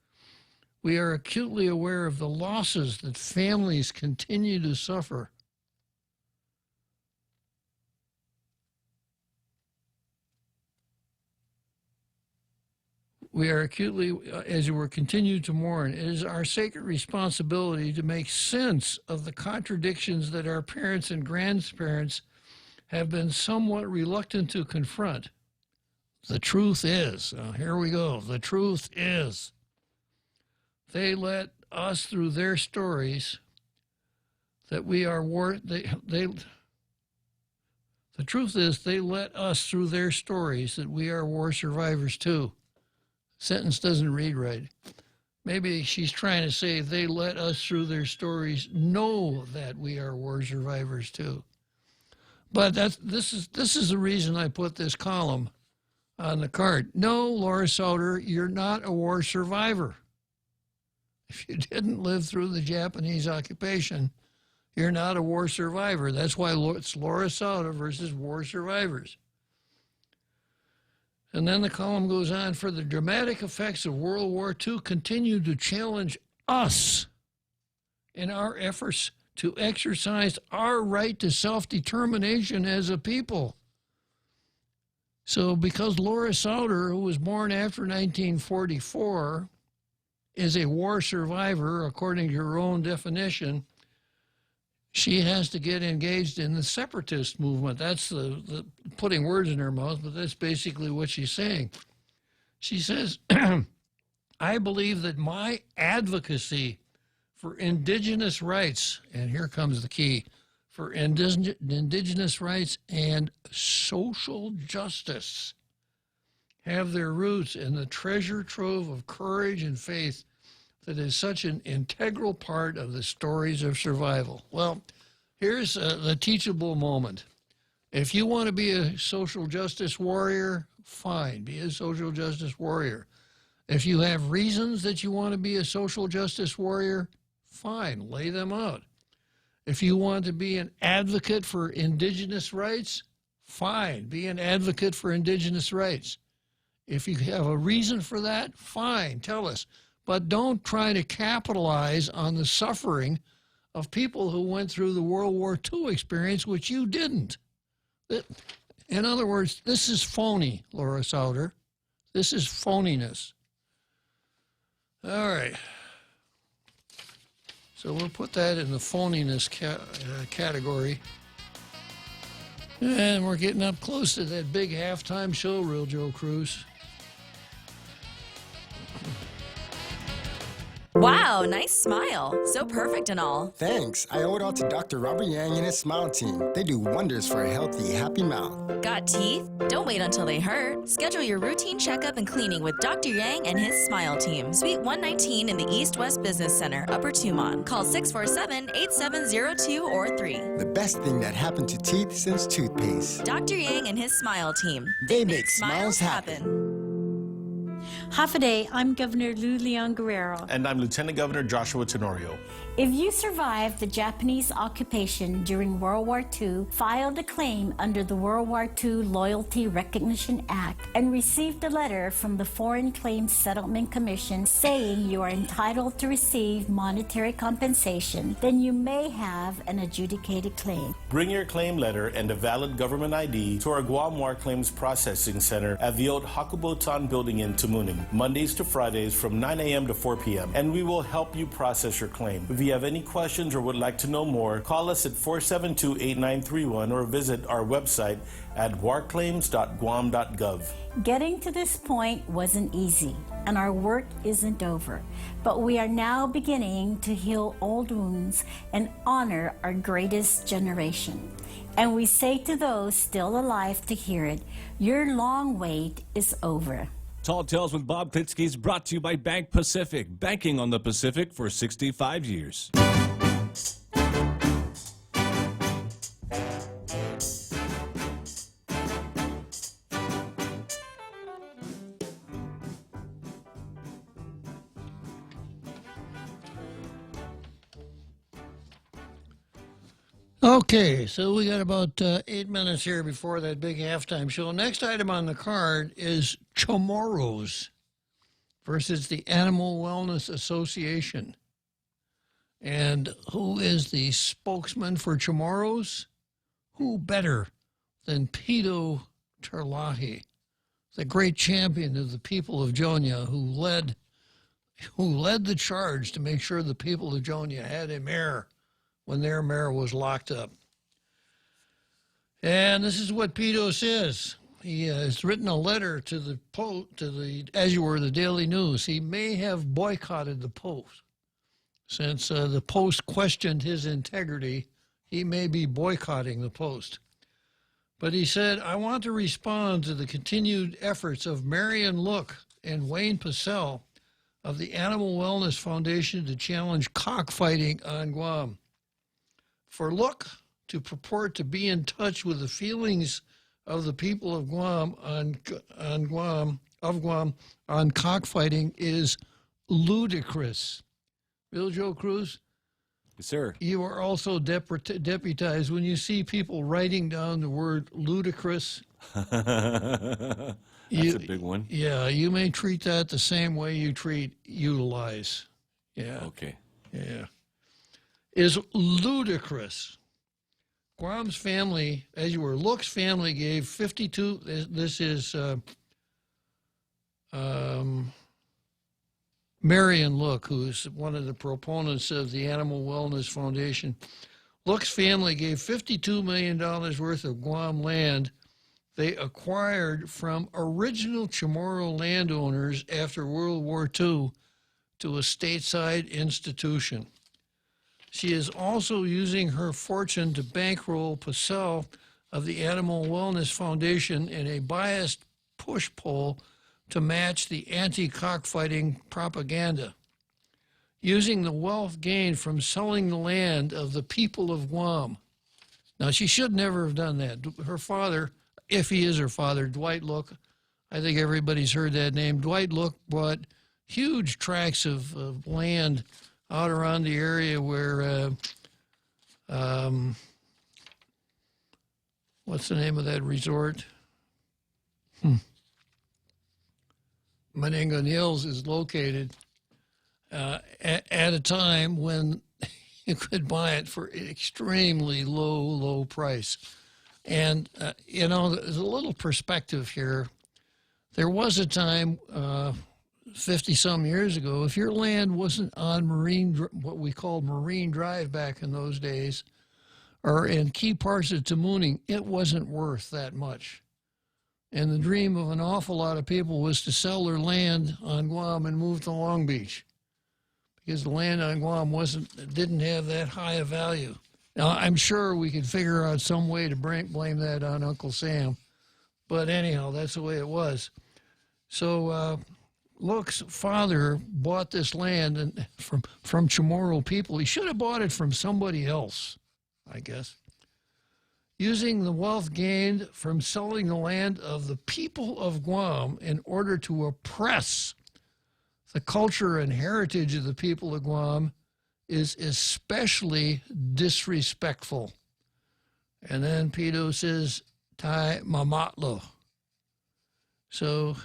We are acutely aware of the losses that families continue to suffer. We are acutely, as we continue to mourn, it is our sacred responsibility to make sense of the contradictions that our parents and grandparents have been somewhat reluctant to confront. The truth is, here we go, the truth is, they let us through their stories that we are the truth is, they let us through their stories that we are war survivors too. Sentence doesn't read right. Maybe she's trying to say they let us through their stories know that we are war survivors too. But this is the reason I put this column on the card. No, Laura Sauter, you're not a war survivor. If you didn't live through the Japanese occupation, you're not a war survivor. That's why it's Laura Sauter versus war survivors. And then the column goes on, for the dramatic effects of World War II continue to challenge us in our efforts to exercise our right to self-determination as a people. So because Laura Sauter, who was born after 1944, is a war survivor, according to her own definition, she has to get engaged in the separatist movement. That's the putting words in her mouth, but that's basically what she's saying. She says, I believe that my advocacy for indigenous rights, and here comes the key, for indigenous rights and social justice have their roots in the treasure trove of courage and faith that is such an integral part of the stories of survival. Well, here's the teachable moment. If you want to be a social justice warrior, fine, be a social justice warrior. If you have reasons that you want to be a social justice warrior, fine, lay them out. If you want to be an advocate for indigenous rights, fine, be an advocate for indigenous rights. If you have a reason for that, fine, tell us. But don't try to capitalize on the suffering of people who went through the World War II experience, which you didn't. In other words, this is phony, Laura Sauter. This is phoniness. All right. So we'll put that in the phoniness category. And we're getting up close to that big halftime show, Real Joe Cruz. Wow, nice smile. So perfect and all. Thanks. I owe it all to Dr. Robert Yang and his smile team. They do wonders for a healthy, happy mouth. Got teeth? Don't wait until they hurt. Schedule your routine checkup and cleaning with Dr. Yang and his smile team. Suite 119 in the East West Business Center, Upper Tumon. Call 647-8702 or 3. The best thing that happened to teeth since toothpaste. Dr. Yang and his smile team. They make smiles happen. Half a day, I'm Governor Lou Leon Guerrero. And I'm Lieutenant Governor Joshua Tenorio. If you survived the Japanese occupation during World War II, filed a claim under the World War II Loyalty Recognition Act, and received a letter from the Foreign Claims Settlement Commission saying you are entitled to receive monetary compensation, then you may have an adjudicated claim. Bring your claim letter and a valid government ID to our Guam War Claims Processing Center at the old Hakubotan building in Tamuning, Mondays to Fridays from 9 a.m. to 4 p.m., and we will help you process your claim. If you have any questions or would like to know more, call us at 472-8931 or visit our website at warclaims.guam.gov. Getting to this point wasn't easy, and our work isn't over. But we are now beginning to heal old wounds and honor our greatest generation. And we say to those still alive to hear it, your long wait is over. Tall Tales with Bob Klitzkie is brought to you by Bank Pacific, banking on the Pacific for 65 years. Okay, so we got about 8 minutes here before that big halftime show. Next item on the card is Chamorros versus the Animal Wellness Association. And who is the spokesman for Chamorros? Who better than Pito Terlahi, the great champion of the people of Jonia, who led the charge to make sure the people of Jonia had a mayor when their mayor was locked up. And this is what Pito says. He has written a letter to the the Daily News. He may have boycotted the Post. Since the Post questioned his integrity, he may be boycotting the Post. But he said, I want to respond to the continued efforts of Marion Look and Wayne Pacell of the Animal Wellness Foundation to challenge cockfighting on Guam. For Look to purport to be in touch with the feelings of the people of Guam on cockfighting is ludicrous. Bill Joe Cruz? Yes, sir. You are also deputized when you see people writing down the word ludicrous. That's a big one. Yeah, you may treat that the same way you treat utilize. Yeah. Okay. Yeah. Is ludicrous. Guam's family, Look's family gave 52, this is Marion Look, who is one of the proponents of the Animal Wellness Foundation. Look's family gave $52 million worth of Guam land they acquired from original Chamorro landowners after World War II to a stateside institution. She is also using her fortune to bankroll Pacell of the Animal Wellness Foundation in a biased push poll to match the anti-cockfighting propaganda, using the wealth gained from selling the land of the people of Guam. Now, she should never have done that. Her father, if he is her father, Dwight Look, I think everybody's heard that name. Dwight Look bought huge tracts of land out around the area where, what's the name of that resort? Menangan Hills is located at a time when you could buy it for an extremely low price. And, there's a little perspective here. There was a time 50-some years ago, if your land wasn't on what we called Marine Drive back in those days, or in key parts of Tamuning, it wasn't worth that much. And the dream of an awful lot of people was to sell their land on Guam and move to Long Beach, because the land on Guam didn't have that high a value. Now, I'm sure we could figure out some way to blame that on Uncle Sam, but anyhow, that's the way it was. So Look's father bought this land from Chamorro people. He should have bought it from somebody else, I guess. Using the wealth gained from selling the land of the people of Guam in order to oppress the culture and heritage of the people of Guam is especially disrespectful. And then Pito says, Tai Mamatlo. So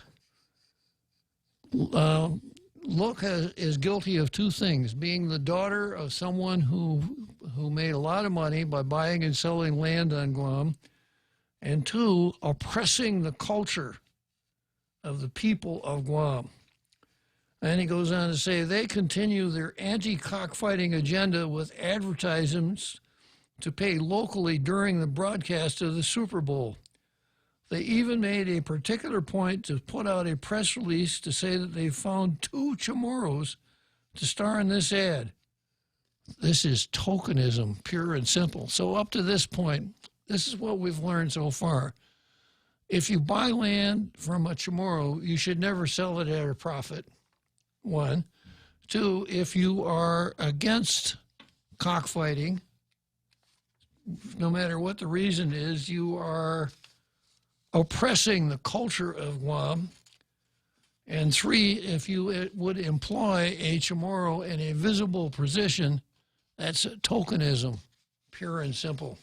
Look is guilty of two things: being the daughter of someone who made a lot of money by buying and selling land on Guam, and two, oppressing the culture of the people of Guam. And he goes on to say they continue their anti-cockfighting agenda with advertisements to pay locally during the broadcast of the Super Bowl. They even made a particular point to put out a press release to say that they found 2 Chamorros to star in this ad. This is tokenism, pure and simple. So up to this point, this is what we've learned so far. If you buy land from a Chamorro, you should never sell it at a profit. 1. 2, if you are against cockfighting, no matter what the reason is, you are oppressing the culture of Guam. And 3, if you would employ a Chamorro in a visible position, that's tokenism, pure and simple.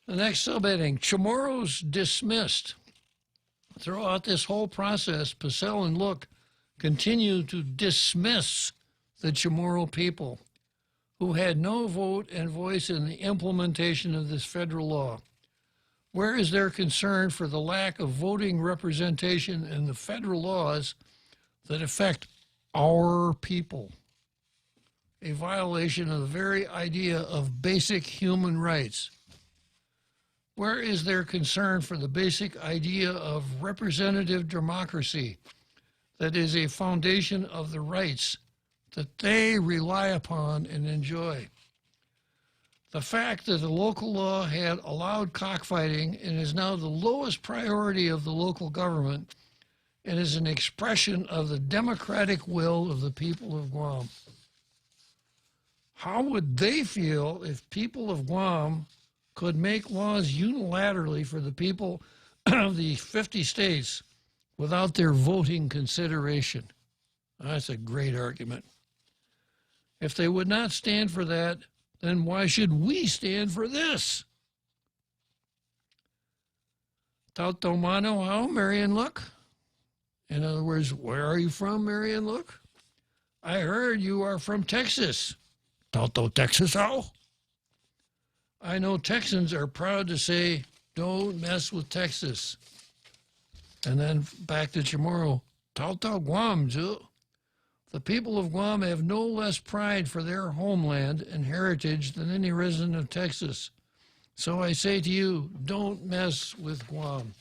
The next subheading, Chamorros dismissed. Throughout this whole process, Pacell and Look continue to dismiss the Chamorro people, who had no vote and voice in the implementation of this federal law. Where is their concern for the lack of voting representation in the federal laws that affect our people? A violation of the very idea of basic human rights. Where is their concern for the basic idea of representative democracy that is a foundation of the rights that they rely upon and enjoy? The fact that the local law had allowed cockfighting and is now the lowest priority of the local government and is an expression of the democratic will of the people of Guam. How would they feel if people of Guam could make laws unilaterally for the people of the 50 states without their voting consideration? That's a great argument. If they would not stand for that, then why should we stand for this? Tautomano, how, Marion Look? In other words, where are you from, Marion Look? I heard you are from Texas. Tauto, Texas, how? I know Texans are proud to say, don't mess with Texas. And then back to Chamorro, Tauto, Guam, too. The people of Guam have no less pride for their homeland and heritage than any resident of Texas. So I say to you, don't mess with Guam.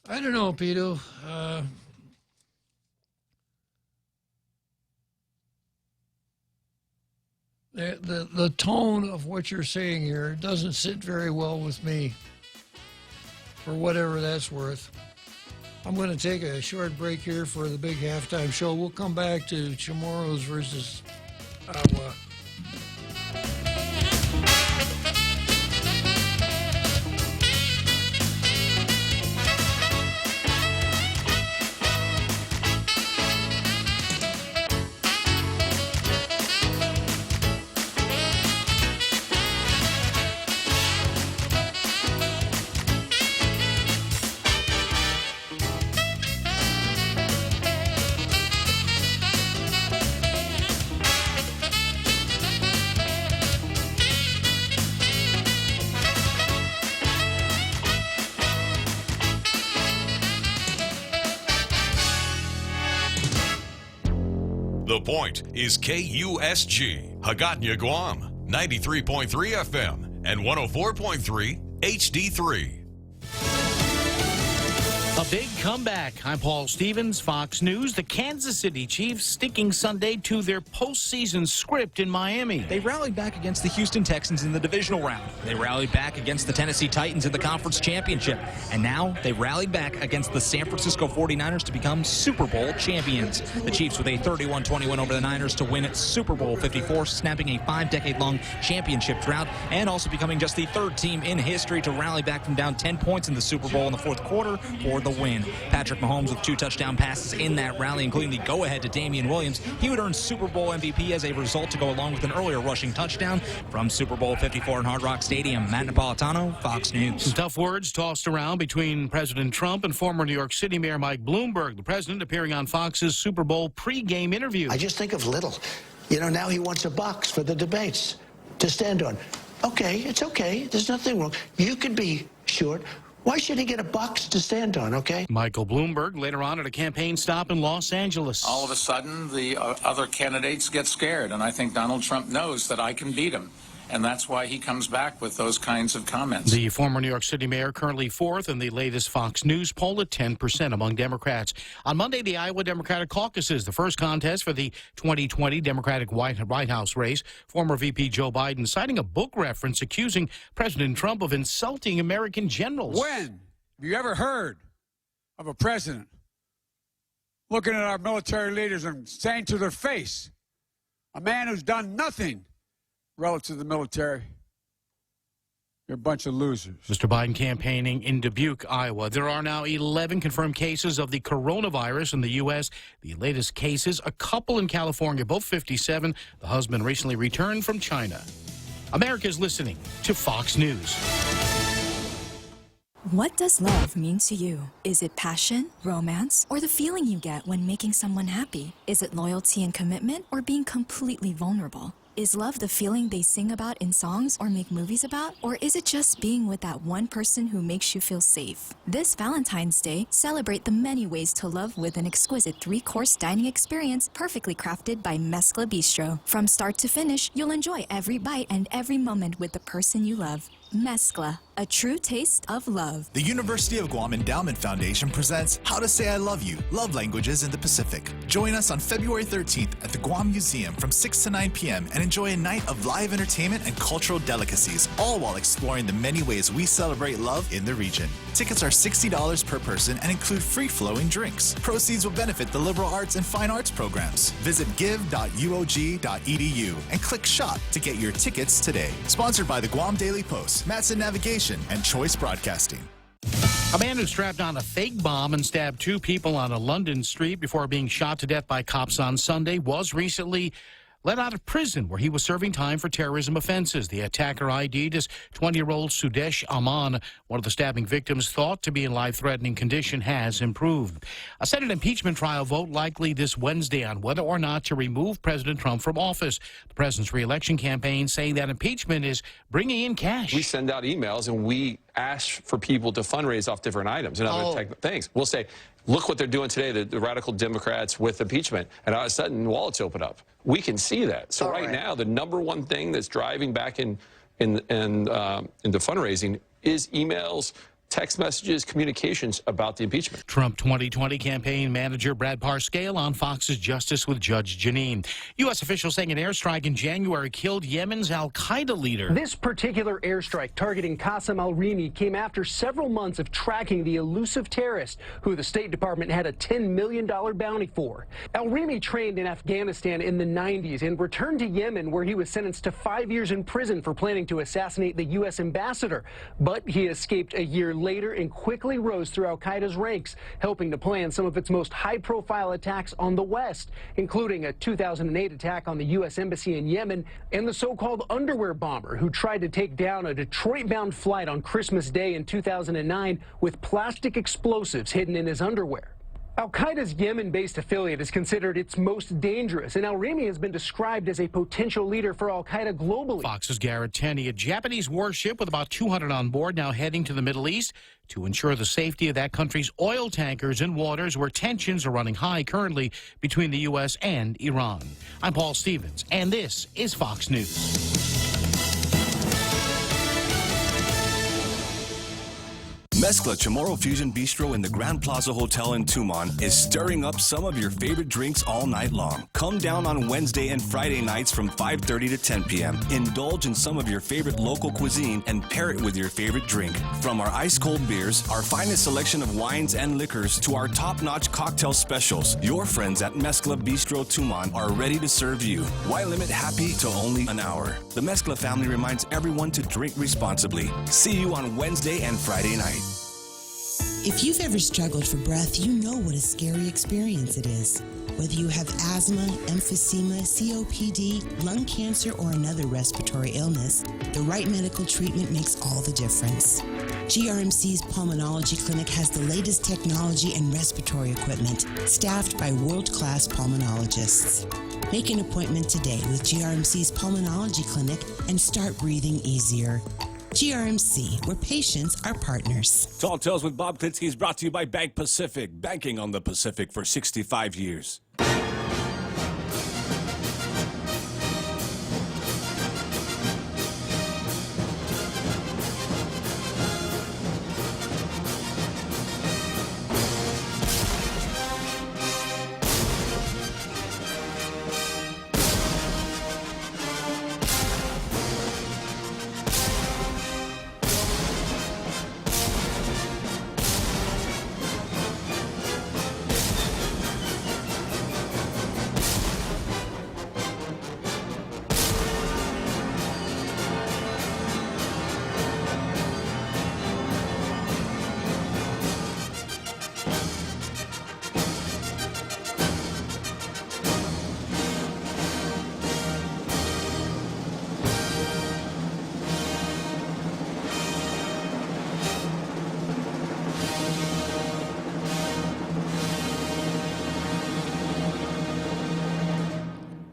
I don't know, Pito. The tone of what you're saying here doesn't sit very well with me, for whatever that's worth. I'm going to take a short break here for the big halftime show. We'll come back to Chamorros versus Agua. The Point is KUSG, Hagåtña, Guam, 93.3 FM and 104.3 HD3. A big comeback. I'm Paul Stevens, Fox News. The Kansas City Chiefs sticking Sunday to their postseason script in Miami. They rallied back against the Houston Texans in the divisional round. They rallied back against the Tennessee Titans in the conference championship. And now they rallied back against the San Francisco 49ers to become Super Bowl champions. The Chiefs with a 31-20 win over the Niners to win Super Bowl 54, snapping a 5-decade-long championship drought, and also becoming just the third team in history to rally back from down 10 points in the Super Bowl in the fourth quarter for the win. Patrick Mahomes with 2 touchdown passes in that rally, including the go-ahead to Damian Williams. He would earn Super Bowl MVP as a result to go along with an earlier rushing touchdown from Super Bowl 54 in Hard Rock Stadium. Matt Napolitano, Fox News. Some tough words tossed around between President Trump and former New York City Mayor Mike Bloomberg. The president appearing on Fox's Super Bowl pregame interview. I just think of little. You know, now he wants a box for the debates to stand on. Okay, it's okay. There's nothing wrong. You could be short. Why should he get a box to stand on, okay? Michael Bloomberg later on at a campaign stop in Los Angeles. All of a sudden, the other candidates get scared, and I think Donald Trump knows that I can beat him. And that's why he comes back with those kinds of comments. The former New York City mayor currently fourth in the latest Fox News poll at 10% among Democrats. On Monday, the Iowa Democratic caucuses, the first contest for the 2020 Democratic White House race. Former VP Joe Biden citing a book reference accusing President Trump of insulting American generals. When have you ever heard of a president looking at our military leaders and saying to their face, a man who's done nothing relative to the military, you're a bunch of losers. Mr. Biden campaigning in Dubuque, Iowa. There are now 11 confirmed cases of the coronavirus in the U.S. The latest cases, a couple in California, both 57. The husband recently returned from China. America's listening to Fox News. What does love mean to you? Is it passion, romance, or the feeling you get when making someone happy? Is it loyalty and commitment, or being completely vulnerable? Is love the feeling they sing about in songs or make movies about? Or is it just being with that one person who makes you feel safe? This Valentine's Day, celebrate the many ways to love with an exquisite 3-course dining experience perfectly crafted by Mezcla Bistro. From start to finish, you'll enjoy every bite and every moment with the person you love. Mezcla, a true taste of love. The University of Guam Endowment Foundation presents How to Say I Love You, Love Languages in the Pacific. Join us on February 13th at the Guam Museum from 6 to 9 p.m. and enjoy a night of live entertainment and cultural delicacies, all while exploring the many ways we celebrate love in the region. Tickets are $60 per person and include free-flowing drinks. Proceeds will benefit the liberal arts and fine arts programs. Visit give.uog.edu and click Shop to get your tickets today. Sponsored by the Guam Daily Post, Matson Navigation, and Choice Broadcasting. A man who strapped on a fake bomb and stabbed 2 people on a London street before being shot to death by cops on Sunday was recently let out of prison where he was serving time for terrorism offenses. The attacker ID'd as 20-year-old Sudesh Aman. One of the stabbing victims, thought to be in life-threatening condition, has improved. A Senate impeachment trial vote likely this Wednesday on whether or not to remove President Trump from office. The president's re-election campaign saying that impeachment is bringing in cash. We send out emails and we ask for people to fundraise off different items and other things. We'll say, look what they're doing today, the radical Democrats with impeachment, and all of a sudden wallets open up. We can see that. So right now, the number one thing that's driving back into fundraising is emails, text messages, communications about the impeachment. Trump 2020 campaign manager Brad Parscale on Fox's Justice with Judge Janine. U.S. officials saying an airstrike in January killed Yemen's al-Qaeda leader. This particular airstrike targeting Qasem al-Rimi came after several months of tracking the elusive terrorist who the State Department had a $10 million bounty for. Al-Rimi trained in Afghanistan in the 90s and returned to Yemen, where he was sentenced to 5 years in prison for planning to assassinate the U.S. ambassador. But he escaped a year later and quickly rose through al-Qaeda's ranks, helping to plan some of its most high-profile attacks on the West, including a 2008 attack on the U.S. Embassy in Yemen and the so-called underwear bomber who tried to take down a Detroit-bound flight on Christmas Day in 2009 with plastic explosives hidden in his underwear. Al-Qaeda's Yemen-based affiliate is considered its most dangerous, and al-Rimi has been described as a potential leader for al-Qaeda globally. Fox's Garrett Tenney. A Japanese warship with about 200 on board now heading to the Middle East to ensure the safety of that country's oil tankers in waters where tensions are running high currently between the U.S. and Iran. I'm Paul Stevens, and this is Fox News. Mezcla Chamorro Fusion Bistro in the Grand Plaza Hotel in Tumon is stirring up some of your favorite drinks all night long. Come down on Wednesday and Friday nights from 5:30 to 10 p.m. Indulge in some of your favorite local cuisine and pair it with your favorite drink. From our ice-cold beers, our finest selection of wines and liquors, to our top-notch cocktail specials, your friends at Mezcla Bistro Tumon are ready to serve you. Why limit happy to only an hour? The Mezcla family reminds everyone to drink responsibly. See you on Wednesday and Friday night. If you've ever struggled for breath, you know what a scary experience it is. Whether you have asthma, emphysema, COPD, lung cancer, or another respiratory illness, the right medical treatment makes all the difference. GRMC's Pulmonology Clinic has the latest technology and respiratory equipment, staffed by world-class pulmonologists. Make an appointment today with GRMC's Pulmonology Clinic and start breathing easier. GRMC, where patients are partners. Tall Tales with Bob Klitzkie is brought to you by Bank Pacific, banking on the Pacific for 65 years.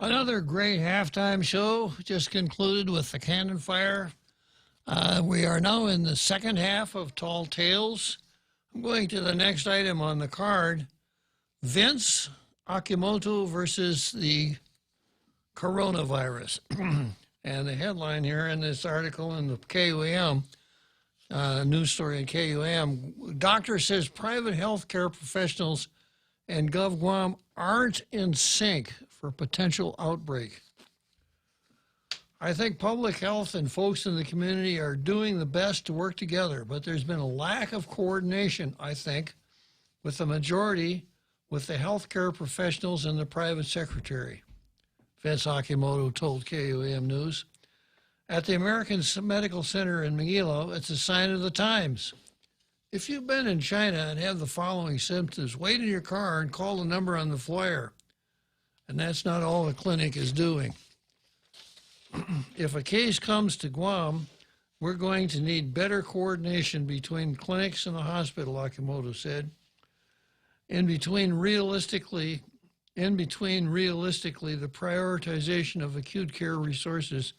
Another great halftime show just concluded with the cannon fire. We are now in the second half of Tall Tales. I'm going to the next item on the card. Vince Akimoto versus the coronavirus. And the headline here in this article in the KUAM, news story in KUAM, doctor says private healthcare professionals and GovGuam aren't in sync for potential outbreak. I think public health and folks in the community are doing the best to work together, but there's been a lack of coordination, I think, with the majority, with the healthcare professionals and the private secretary, Vince Akimoto told KUAM News. At the American Medical Center in Megillo, it's a sign of the times. If you've been in China and have the following symptoms, wait in your car and call the number on the flyer. And that's not all the clinic is doing. If a case comes to Guam, we're going to need better coordination between clinics and the hospital, Akimoto said. In between realistically, the prioritization of acute care resources,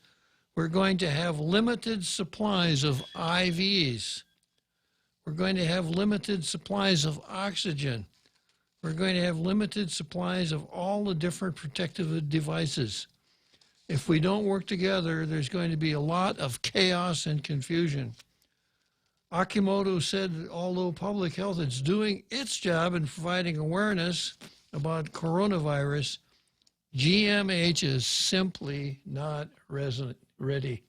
we're going to have limited supplies of IVs. We're going to have limited supplies of oxygen. We're going to have limited supplies of all the different protective devices. If we don't work together, there's going to be a lot of chaos and confusion. Akimoto said that although public health is doing its job in providing awareness about coronavirus, GMH is simply not ready.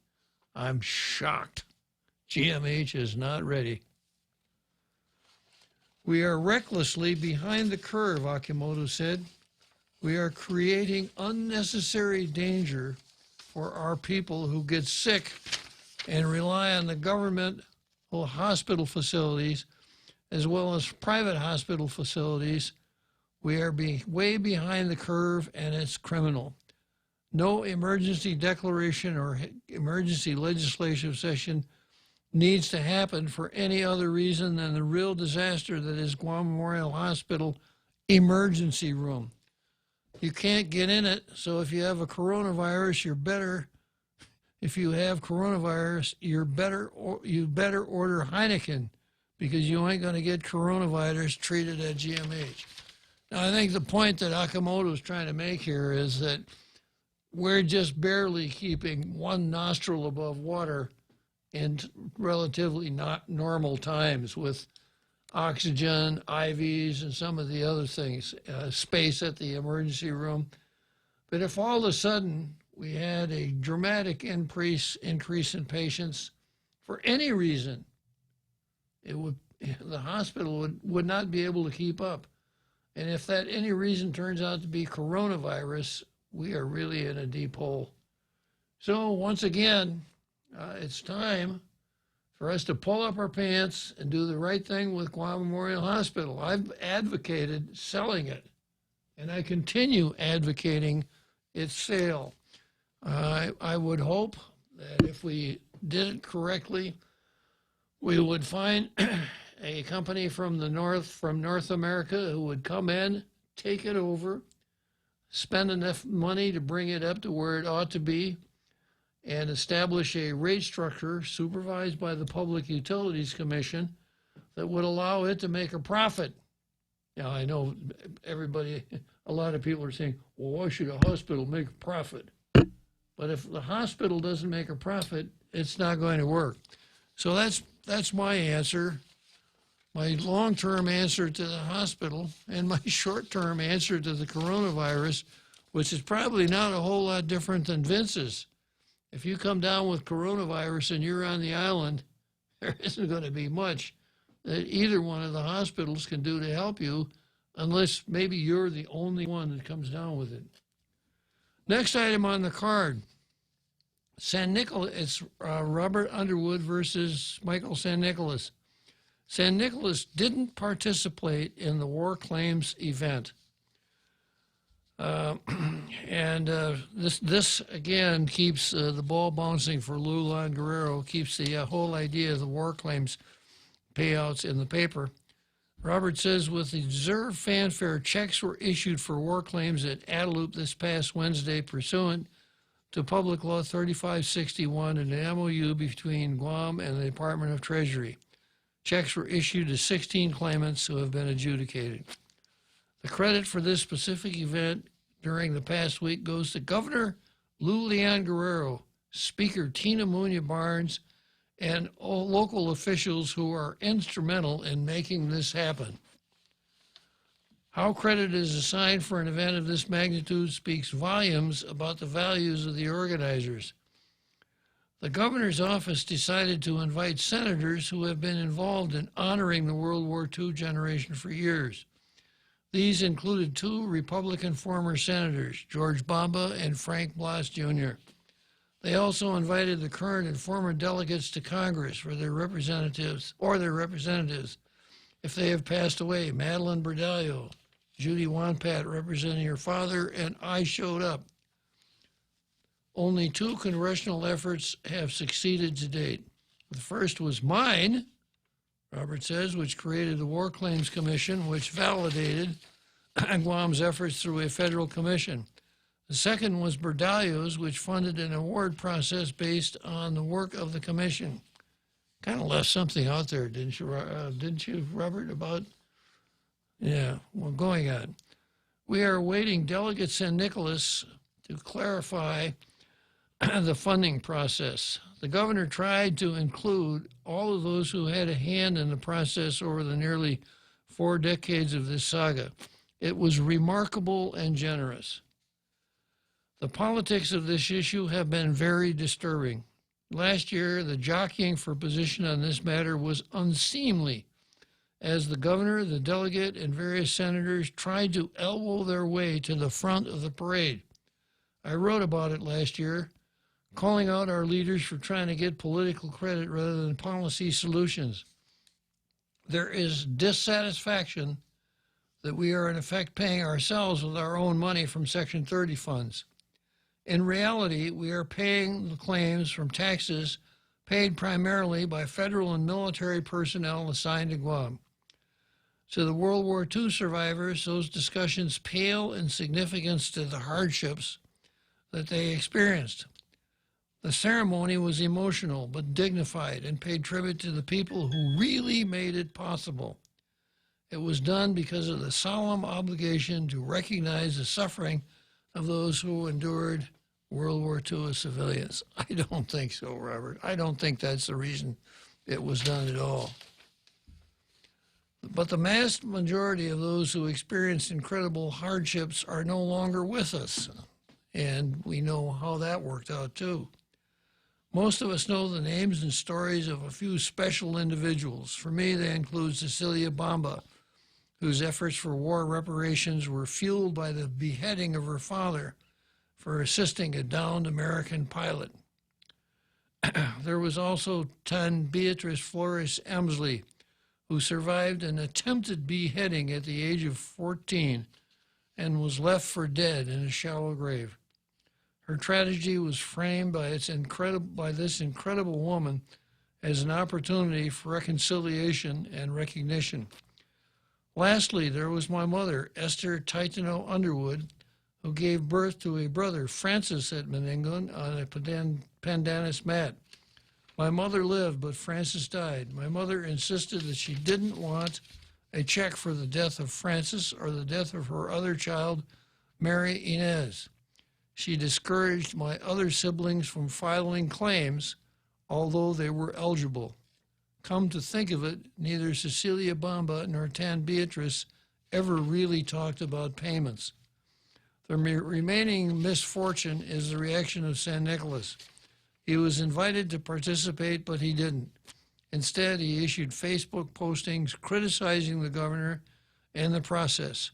I'm shocked. GMH is not ready. We are recklessly behind the curve, Akimoto said. We are creating unnecessary danger for our people who get sick and rely on the government hospital facilities as well as private hospital facilities. We are way behind the curve, and it's criminal. No emergency declaration or emergency legislative session needs to happen for any other reason than the real disaster that is Guam Memorial Hospital emergency room. You can't get in it, so if you have a coronavirus, you're better. If you have coronavirus, you better order Heineken, because you ain't going to get coronavirus treated at GMH. Now, I think the point that Akimoto is trying to make here is that we're just barely keeping one nostril above water in relatively not normal times with oxygen, IVs, and some of the other things, space at the emergency room. But if all of a sudden we had a dramatic increase in patients for any reason, the hospital would not be able to keep up. And if that any reason turns out to be coronavirus, we are really in a deep hole. So once again, it's time for us to pull up our pants and do the right thing with Guam Memorial Hospital. I've advocated selling it, and I continue advocating its sale. I would hope that if we did it correctly, we would find a company from North America who would come in, take it over, spend enough money to bring it up to where it ought to be, and establish a rate structure supervised by the Public Utilities Commission that would allow it to make a profit. Now, I know a lot of people are saying, well, why should a hospital make a profit? But if the hospital doesn't make a profit, it's not going to work. So that's my answer, my long-term answer to the hospital, and my short-term answer to the coronavirus, which is probably not a whole lot different than Vince's. If you come down with coronavirus and you're on the island, there isn't going to be much that either one of the hospitals can do to help you, unless maybe you're the only one that comes down with it. Next item on the card, San Nicolas. It's Robert Underwood versus Michael San Nicolas. San Nicolas didn't participate in the war claims event. This again keeps the ball bouncing for Lulon Guerrero, keeps the whole idea of the war claims payouts in the paper. Robert says, with the deserved fanfare, checks were issued for war claims at Adelup this past Wednesday pursuant to Public Law 3561 and an MOU between Guam and the Department of Treasury. Checks were issued to 16 claimants who have been adjudicated. The credit for this specific event during the past week goes to Governor Lou Leon Guerrero, Speaker Tina Muñoz Barnes, and all local officials who are instrumental in making this happen. How credit is assigned for an event of this magnitude speaks volumes about the values of the organizers. The governor's office decided to invite senators who have been involved in honoring the World War II generation for years. These included two Republican former senators, George Bamba and Frank Blas Jr. They also invited the current and former delegates to Congress for their representatives if they have passed away. Madeline Berdallo, Judy Wanpat representing her father, and I showed up. Only two congressional efforts have succeeded to date. The first was mine, Robert says, which created the War Claims Commission, which validated Guam's efforts through a federal commission. The second was Berdallo's, which funded an award process based on the work of the commission. Kind of left something out there, didn't you, Robert, about? Yeah, well, going on. We are awaiting Delegate San Nicolas to clarify the funding process. The governor tried to include all of those who had a hand in the process over the nearly 4 decades of this saga. It was remarkable and generous. The politics of this issue have been very disturbing. Last year, the jockeying for position on this matter was unseemly, as the governor, the delegate, and various senators tried to elbow their way to the front of the parade. I wrote about it last year, calling out our leaders for trying to get political credit rather than policy solutions. There is dissatisfaction that we are in effect paying ourselves with our own money from Section 30 funds. In reality, we are paying the claims from taxes paid primarily by federal and military personnel assigned to Guam. To the World War II survivors, those discussions pale in significance to the hardships that they experienced. The ceremony was emotional but dignified and paid tribute to the people who really made it possible. It was done because of the solemn obligation to recognize the suffering of those who endured World War II as civilians. I don't think so, Robert. I don't think that's the reason it was done at all. But the vast majority of those who experienced incredible hardships are no longer with us. And we know how that worked out, too. Most of us know the names and stories of a few special individuals. For me, they include Cecilia Bamba, whose efforts for war reparations were fueled by the beheading of her father for assisting a downed American pilot. There was also Tan Beatrice Flores Emsley, who survived an attempted beheading at the age of 14 and was left for dead in a shallow grave. Her tragedy was framed by this incredible woman as an opportunity for reconciliation and recognition. Lastly, there was my mother, Esther Titano Underwood, who gave birth to a brother, Francis, at Meningland on a pandanus mat. My mother lived, but Francis died. My mother insisted that she didn't want a check for the death of Francis or the death of her other child, Mary Inez. She discouraged my other siblings from filing claims, although they were eligible. Come to think of it, neither Cecilia Bamba nor Tan Beatrice ever really talked about payments. The remaining misfortune is the reaction of San Nicolas. He was invited to participate, but he didn't. Instead, he issued Facebook postings criticizing the governor and the process.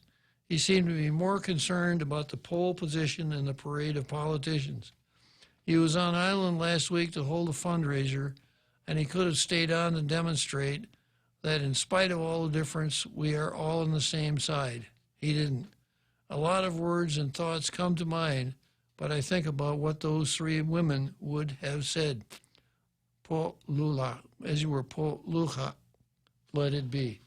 He seemed to be more concerned about the pole position and the parade of politicians. He was on island last week to hold a fundraiser, and he could have stayed on to demonstrate that in spite of all the difference, we are all on the same side. He didn't. A lot of words and thoughts come to mind, but I think about what those three women would have said. Po lula, as you were po lucha, let it be.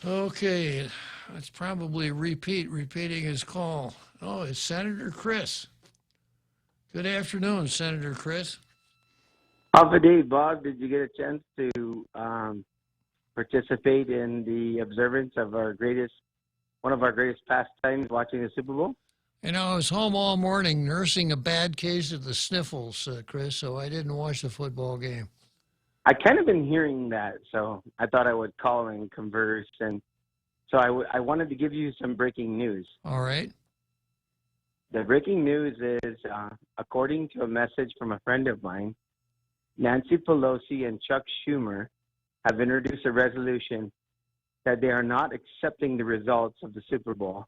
Okay, that's probably repeating his call. Oh, it's Senator Chris. Good afternoon, Senator Chris. How's the day, Bob? Did you get a chance to participate in the observance of one of our greatest pastimes, watching the Super Bowl? You know, I was home all morning nursing a bad case of the sniffles, Chris, so I didn't watch the football game. I kind of been hearing that, so I thought I would call and converse. And so I wanted to give you some breaking news. All right. The breaking news is, according to a message from a friend of mine, Nancy Pelosi and Chuck Schumer have introduced a resolution that they are not accepting the results of the Super Bowl,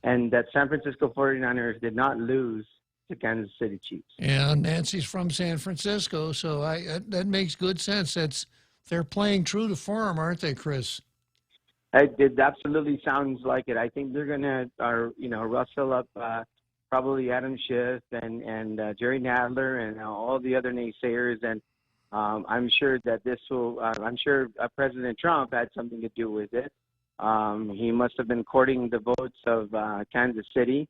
and that San Francisco 49ers did not lose to Kansas City Chiefs. Yeah, Nancy's from San Francisco, so that makes good sense. They're playing true to form, aren't they, Chris? It absolutely sounds like it. I think they're gonna, rustle up probably Adam Schiff and Jerry Nadler and all the other naysayers, and I'm sure that this will. I'm sure President Trump had something to do with it. He must have been courting the votes of Kansas City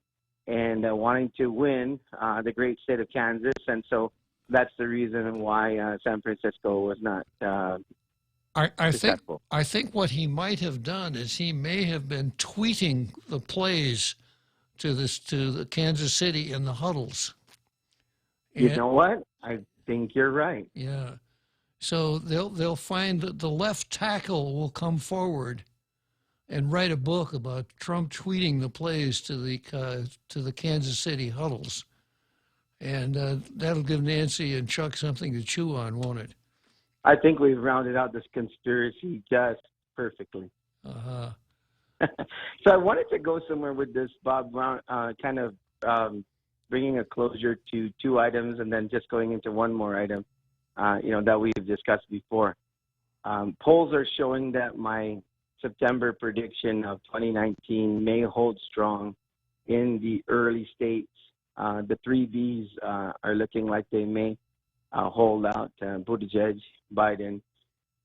and wanting to win the great state of Kansas, and so that's the reason why San Francisco was not successful. I think what he might have done is he may have been tweeting the plays to the Kansas City in the huddles. You know what? I think you're right. Yeah. So they'll find that the left tackle will come forward and write a book about Trump tweeting the plays to the Kansas City huddles, and that'll give Nancy and Chuck something to chew on, won't it? I think we've rounded out this conspiracy just perfectly. Uh-huh. So I wanted to go somewhere with this, Bob, kind of bringing a closure to two items and then just going into one more item, that we've discussed before. Polls are showing that my September prediction of 2019 may hold strong in the early states. The three Bs are looking like they may hold out: Buttigieg, Biden,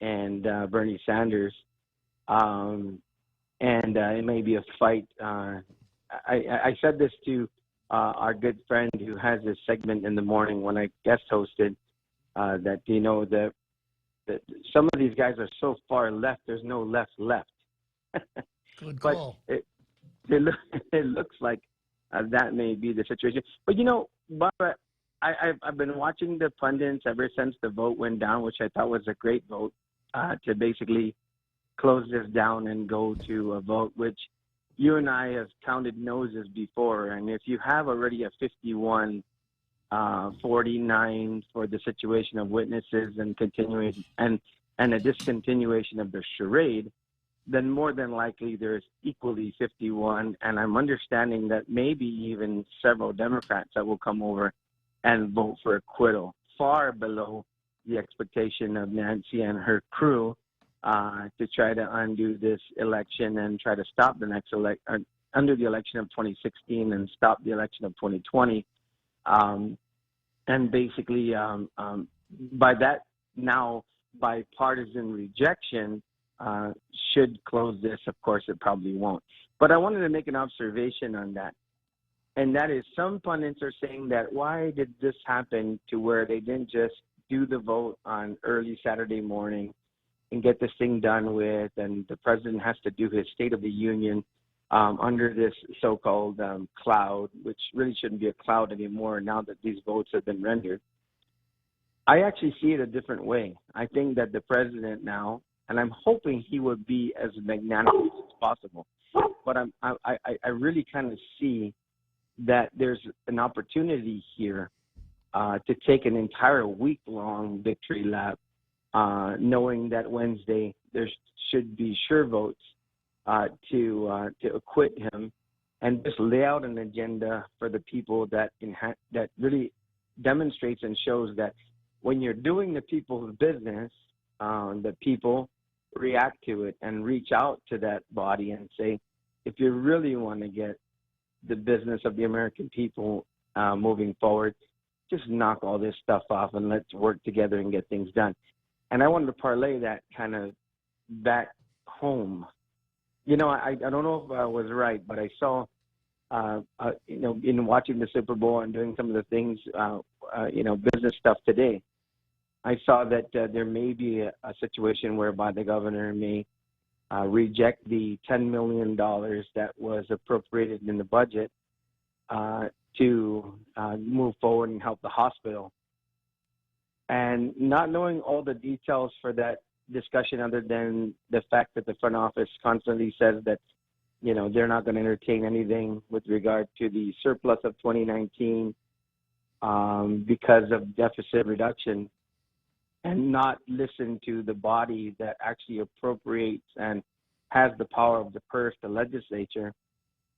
and Bernie Sanders. And it may be a fight. I said this to our good friend who has this segment in the morning when I guest hosted, that that some of these guys are so far left, there's no left. Good call. But it looks like that may be the situation. But you know, Barbara, I've been watching the pundits ever since the vote went down, which I thought was a great vote to basically close this down and go to a vote, which you and I have counted noses before. And if you have already a 51-49 for the situation of witnesses and continuing and a discontinuation of the charade, then more than likely there's equally 51. And I'm understanding that maybe even several Democrats that will come over and vote for acquittal, far below the expectation of Nancy and her crew to try to undo this election and try to stop the next undo the election of 2016 and stop the election of 2020. And basically, by that now bipartisan rejection should close this. Of course, it probably won't. But I wanted to make an observation on that. And that is, some pundits are saying that why did this happen to where they didn't just do the vote on early Saturday morning and get this thing done with, and the president has to do his State of the Union under this so-called cloud, which really shouldn't be a cloud anymore now that these votes have been rendered. I actually see it a different way. I think that the president now, and I'm hoping he would be as magnanimous as possible, but I really kind of see that there's an opportunity here to take an entire week-long victory lap, knowing that Wednesday there should be sure votes to acquit him, and just lay out an agenda for the people that really demonstrates and shows that when you're doing the people's business, the people react to it and reach out to that body and say, if you really want to get the business of the American people moving forward, just knock all this stuff off and let's work together and get things done. And I wanted to parlay that kind of back home. You know, I don't know if I was right, but I saw, you know, in watching the Super Bowl and doing some of the things, you know, business stuff today, I saw that there may be a situation whereby the governor may reject the $10 million that was appropriated in the budget to move forward and help the hospital. And not knowing all the details for that discussion, other than the fact that the front office constantly says that, you know, they're not going to entertain anything with regard to the surplus of 2019 because of deficit reduction, and not listen to the body that actually appropriates and has the power of the purse, the legislature,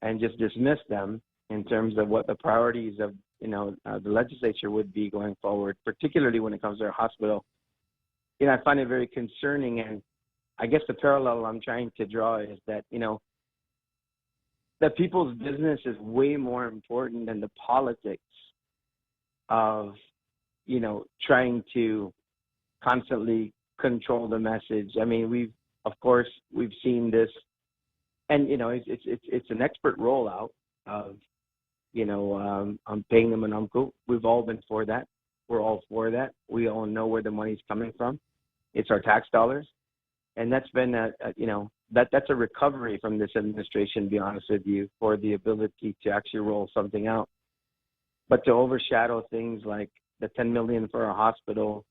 and just dismiss them in terms of what the priorities of, you know, the legislature would be going forward, particularly when it comes to our hospital. You know, I find it very concerning, and I guess the parallel I'm trying to draw is that, you know, that people's business is way more important than the politics of, you know, trying to constantly control the message. I mean, we've seen this, and you know, it's an expert rollout of, you know, paying them an uncle. We've all been for that. We're all for that. We all know where the money's coming from. It's our tax dollars, and that's been that's a recovery from this administration, to be honest with you, for the ability to actually roll something out. But to overshadow things like the $10 million for a hospital,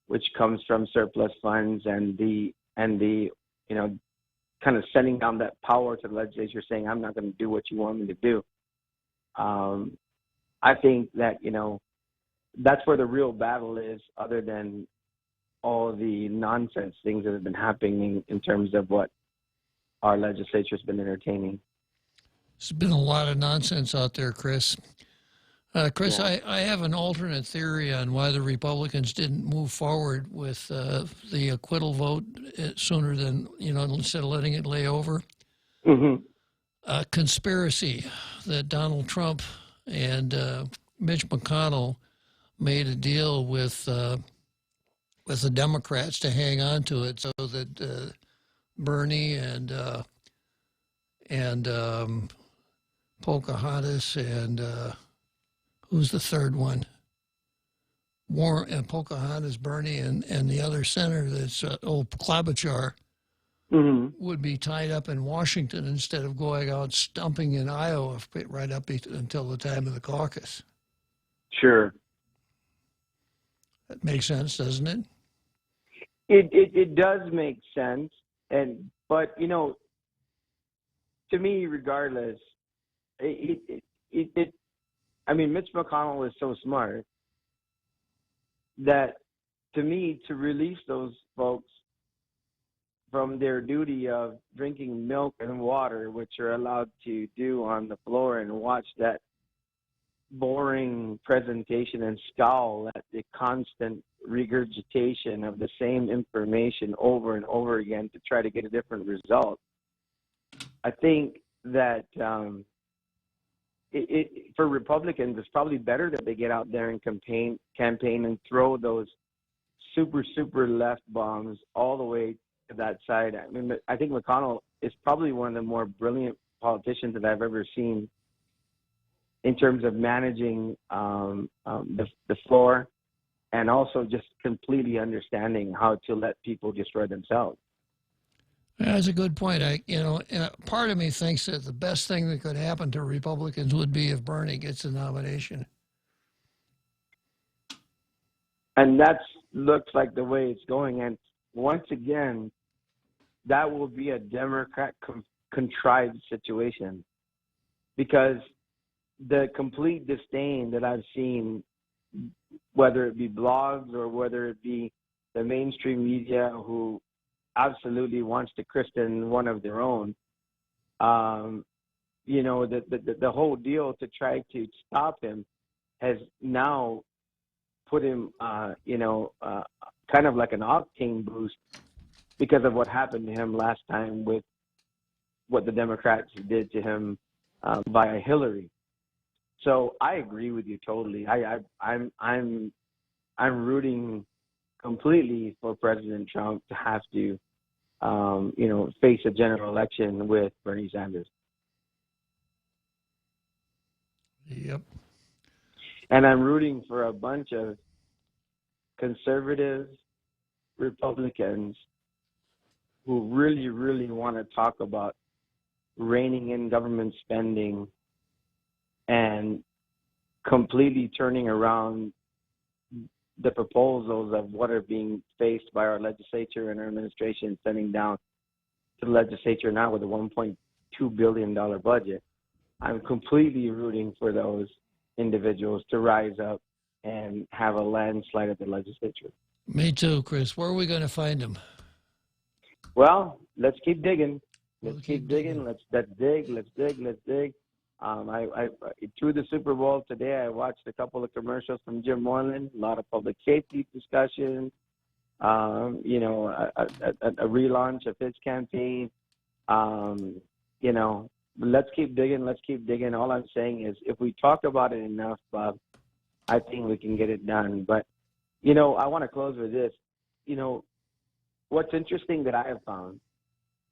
which comes from surplus funds, and the you know, kind of sending down that power to the legislature, saying, I'm not going to do what you want me to do. I think that, you know, that's where the real battle is, other than all the nonsense things that have been happening in terms of what our legislature's been entertaining. There's been a lot of nonsense out there, Chris. Chris, yeah. I have an alternate theory on why the Republicans didn't move forward with the acquittal vote sooner than, you know, instead of letting it lay over. Mm-hmm. Conspiracy that Donald Trump and Mitch McConnell made a deal with the Democrats to hang on to it, so that Bernie and Pocahontas and who's the third one? Warren and Pocahontas, Bernie, and the other senator that's old Klobuchar would be tied up in Washington instead of going out stumping in Iowa right up until the time of the caucus. Sure. That makes sense, doesn't it? It does make sense, but you know, to me, regardless, I mean, Mitch McConnell is so smart that, to me, to release those folks from their duty of drinking milk and water, which are allowed to do on the floor, and watch that boring presentation and scowl at the constant regurgitation of the same information over and over again to try to get a different result. I think that for Republicans, it's probably better that they get out there and campaign and throw those super left bombs all the way to that side. I mean, I think McConnell is probably one of the more brilliant politicians that I've ever seen in terms of managing the floor, and also just completely understanding how to let people destroy themselves. That's a good point. Part of me thinks that the best thing that could happen to Republicans would be if Bernie gets the nomination. And that looks like the way it's going. And once again, that will be a Democrat contrived situation, because the complete disdain that I've seen, whether it be blogs or whether it be the mainstream media, who absolutely wants to christen one of their own, you know, the whole deal to try to stop him has now put him, kind of like an octane boost because of what happened to him last time with what the Democrats did to him via Hillary. So I agree with you totally. I'm rooting completely for President Trump to have to, face a general election with Bernie Sanders. Yep. And I'm rooting for a bunch of conservative Republicans who really, really want to talk about reining in government spending and completely turning around the proposals of what are being faced by our legislature and our administration, sending down to the legislature now with a $1.2 billion budget. I'm completely rooting for those individuals to rise up and have a landslide at the legislature. Me too, Chris. Where are we going to find them? Well, let's keep digging. Let's keep digging. Let's dig. I through the Super Bowl today, I watched a couple of commercials from Jim Moylan, a lot of public safety discussion, a relaunch of his campaign. Let's keep digging. All I'm saying is, if we talk about it enough, Bob, I think we can get it done. But, I want to close with this. What's interesting that I have found,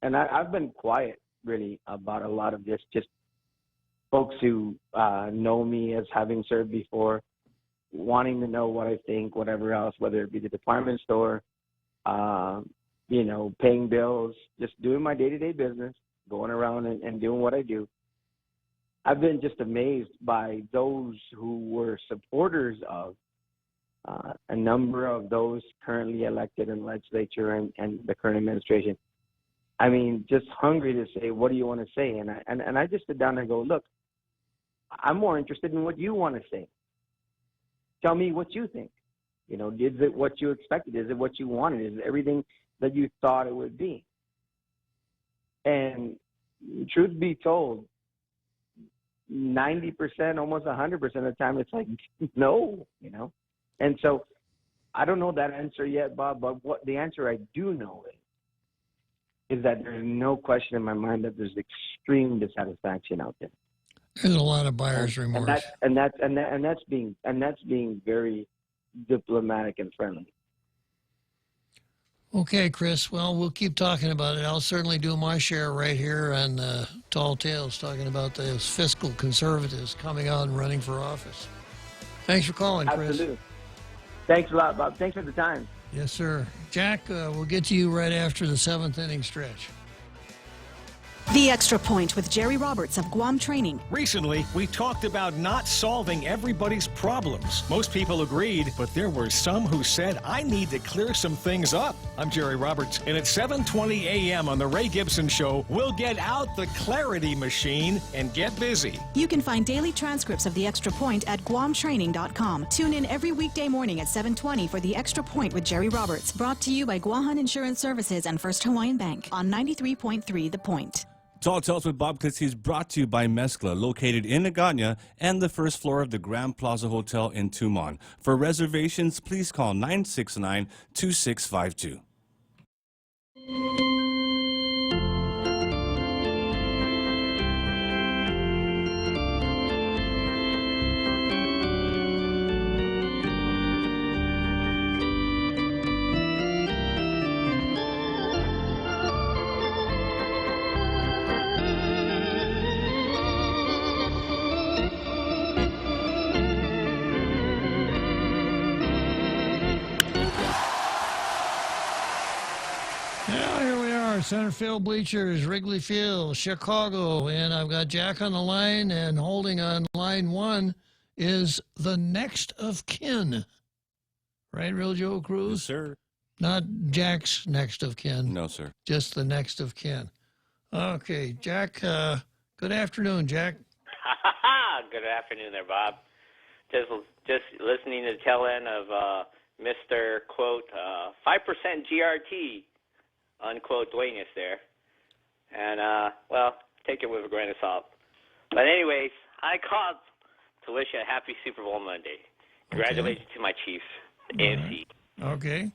and I've been quiet really about a lot of this, just folks who know me as having served before, wanting to know what I think, whatever else, whether it be the department store, paying bills, just doing my day-to-day business, going around and doing what I do. I've been just amazed by those who were supporters of a number of those currently elected in the legislature and the current administration. I mean, just hungry to say, what do you want to say? And I just sit down and go, look, I'm more interested in what you want to say. Tell me what you think. Is it what you expected? Is it what you wanted? Is it everything that you thought it would be? And truth be told, 90%, almost 100% of the time, it's like, no, And so I don't know that answer yet, Bob, but what the answer I do know is that there's no question in my mind that there's extreme dissatisfaction out there. There's a lot of buyer's remorse. And that's being very diplomatic and friendly. Okay, Chris. Well, we'll keep talking about it. I'll certainly do my share right here on Tall Tales, talking about those fiscal conservatives coming out and running for office. Thanks for calling, Chris. Absolutely. Thanks a lot, Bob. Thanks for the time. Yes, sir. Jack, we'll get to you right after the 7th inning stretch. The Extra Point with Jerry Roberts of Guam Training. Recently, we talked about not solving everybody's problems. Most people agreed, but there were some who said, I need to clear some things up. I'm Jerry Roberts, and at 7:20 a.m. on The Ray Gibson Show, we'll get out the clarity machine and get busy. You can find daily transcripts of The Extra Point at guamtraining.com. Tune in every weekday morning at 7:20 for The Extra Point with Jerry Roberts. Brought to you by Guahan Insurance Services and First Hawaiian Bank on 93.3 The Point. Tall Tales with Bob Klitzkie is brought to you by Mezcla, located in Nagana and the first floor of the Grand Plaza Hotel in Tumon. For reservations, please call 969-2652. Center field bleachers, Wrigley Field, Chicago, and I've got Jack on the line, and holding on line 1 is the next of kin. Right, Real Joe Cruz? Yes, sir. Not Jack's next of kin. No, sir. Just the next of kin. Okay, Jack, good afternoon, Jack. Good afternoon there, Bob. Just listening to the tail end of Mr. quote, 5% GRT, unquote, Duenas there. And, well, take it with a grain of salt. But anyways, I called to wish you a happy Super Bowl Monday. Congratulations to my Chiefs, the AFC. Okay.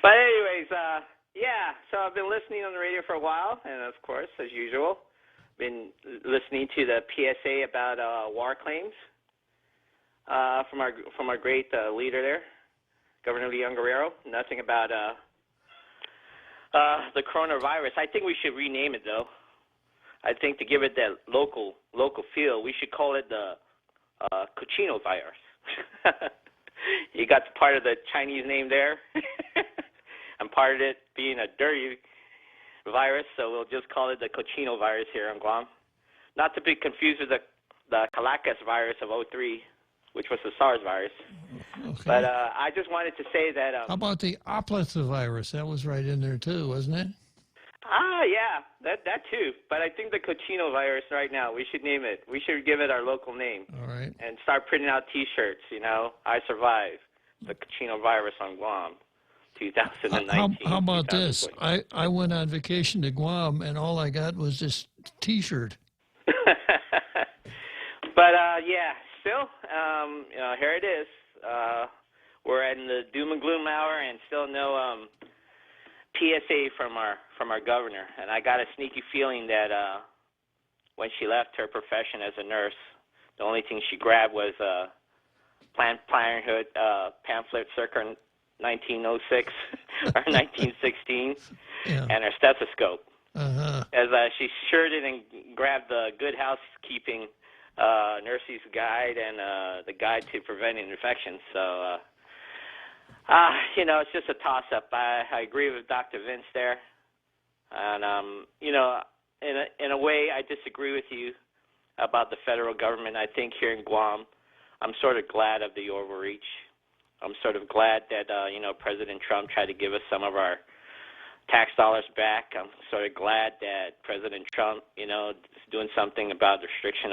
But anyways, yeah, so I've been listening on the radio for a while, and of course, as usual, been listening to the PSA about war claims from our great leader there, Governor Leon Guerrero. Nothing about the coronavirus. I think we should rename it, though. I think to give it that local feel, we should call it the cochino virus. You got part of the Chinese name there, and part of it being a dirty virus, so we'll just call it the cochino virus here in Guam. Not to be confused with the Calacas virus of '03, which was the SARS virus. Okay. But I just wanted to say that... How about the Oplitha virus? That was right in there, too, wasn't it? Yeah, that too. But I think the cochino virus right now, we should name it. We should give it our local name. All right. And start printing out T-shirts, you know, I survived the cochino virus on Guam, 2019. How about this? I went on vacation to Guam, and all I got was this T-shirt. But, yeah, still, here it is. We're in the doom and gloom hour, and still no PSA from our governor. And I got a sneaky feeling that when she left her profession as a nurse, the only thing she grabbed was Planned Parenthood pamphlet circa 1906 or 1916 and her stethoscope. As she sure didn't grab the Good Housekeeping Nurse's Guide and the Guide to Preventing Infections. So, you know, it's just a toss-up. I agree with Dr. Vince there. And, you know, in a way, I disagree with you about the federal government. I think here in Guam, I'm sort of glad of the overreach. I'm sort of glad that, you know, President Trump tried to give us some of our tax dollars back. I'm sort of glad that President Trump, you know, is doing something about the restriction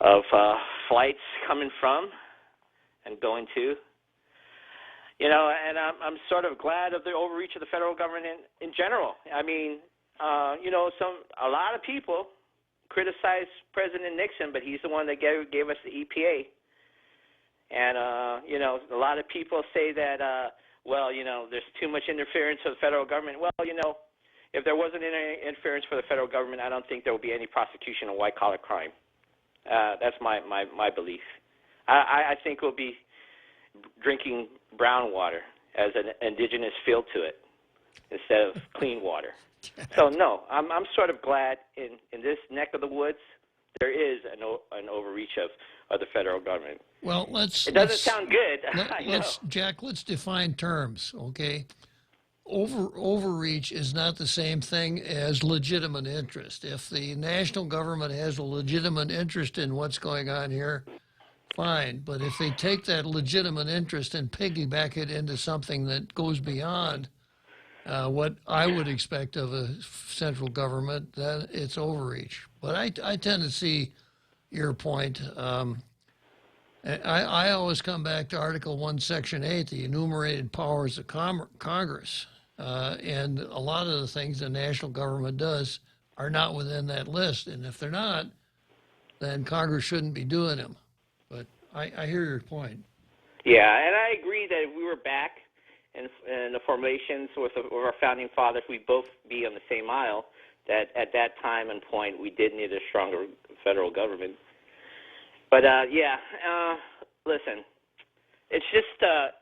of flights coming from and going to. You know, and I'm sort of glad of the overreach of the federal government in general. I mean, you know, a lot of people criticize President Nixon, but he's the one that gave us the EPA. And, you know, a lot of people say that, well, you know, there's too much interference of the federal government. Well, you know, if there wasn't any interference for the federal government, I don't think there would be any prosecution of white-collar crime. That's my belief. I think we'll be drinking brown water as an indigenous feel to it instead of clean water. So, no, I'm sort of glad in this neck of the woods there is an overreach of the federal government. Well, It doesn't sound good. I know. Jack, let's define terms, okay? Overreach is not the same thing as legitimate interest. If the national government has a legitimate interest in what's going on here, fine. But if they take that legitimate interest and piggyback it into something that goes beyond what I would expect of a central government, then it's overreach. But I tend to see your point. I always come back to Article 1, Section 8, the enumerated powers of Congress. And a lot of the things the national government does are not within that list. And if they're not, then Congress shouldn't be doing them. But I hear your point. Yeah, and I agree that if we were back in the formations with our founding fathers, we'd both be on the same aisle, that at that time and point we did need a stronger federal government. But, listen, it's just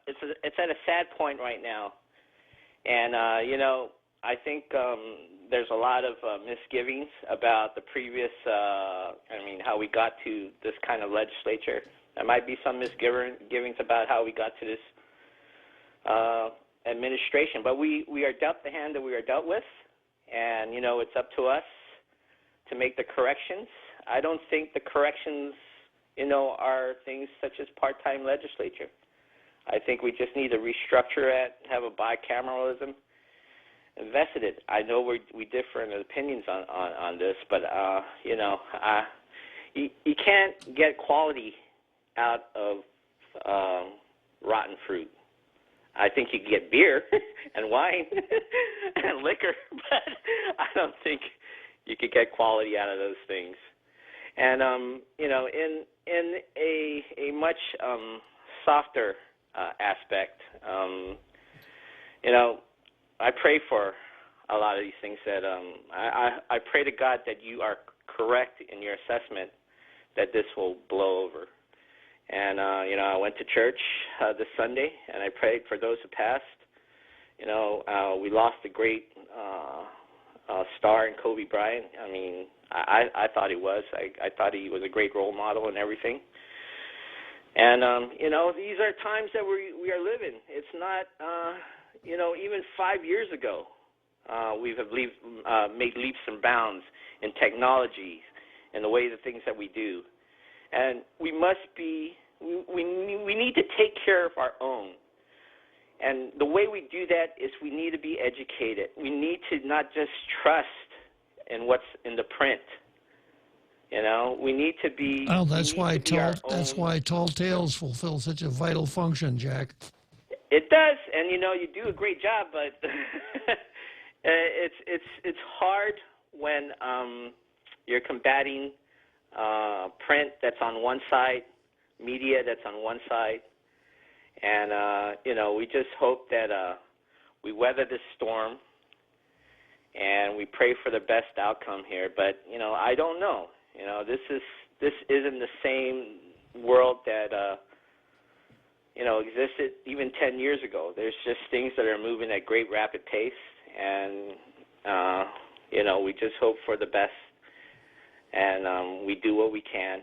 it's at a sad point right now. And, I think there's a lot of misgivings about the previous, how we got to this kind of legislature. There might be some misgivings about how we got to this administration. But we are dealt the hand that we are dealt with, and, it's up to us to make the corrections. I don't think the corrections, are things such as part-time legislature. I think we just need to restructure it, have a bicameralism, invest in it. I know we differ in opinions on this, but, you can't get quality out of rotten fruit. I think you can get beer and wine and liquor, but I don't think you could get quality out of those things. And, in a much softer aspect, I pray for a lot of these things that I pray to God that you are correct in your assessment that this will blow over. And, I went to church this Sunday, and I prayed for those who passed. We lost a great star in Kobe Bryant. I thought he was. I thought he was a great role model and everything. And, these are times that we are living. It's not, even 5 years ago, we have made leaps and bounds in technology and the way the things that we do. And we must be, we need to take care of our own. And the way we do that is we need to be educated. We need to not just trust in what's in the print. We need to be. Well, that's why tall tales fulfill such a vital function, Jack. It does, and you do a great job, but it's hard when you're combating print that's on one side, media that's on one side, and we just hope that we weather this storm, and we pray for the best outcome here. But I don't know. This isn't the same world that existed even 10 years ago. There's just things that are moving at great rapid pace, and we just hope for the best, and we do what we can,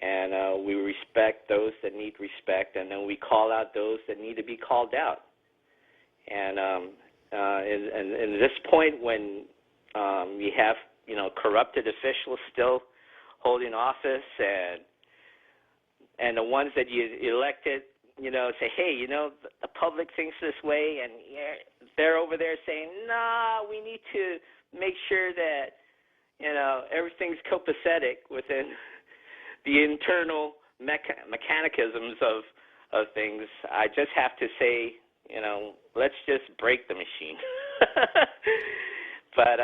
and we respect those that need respect, and then we call out those that need to be called out. And in this point, when you have corrupted officials still holding office, and the ones that you elected, say, hey, the public thinks this way, and they're over there saying, nah, we need to make sure that, everything's copacetic within the internal mechanisms of things. I just have to say, let's just break the machine. But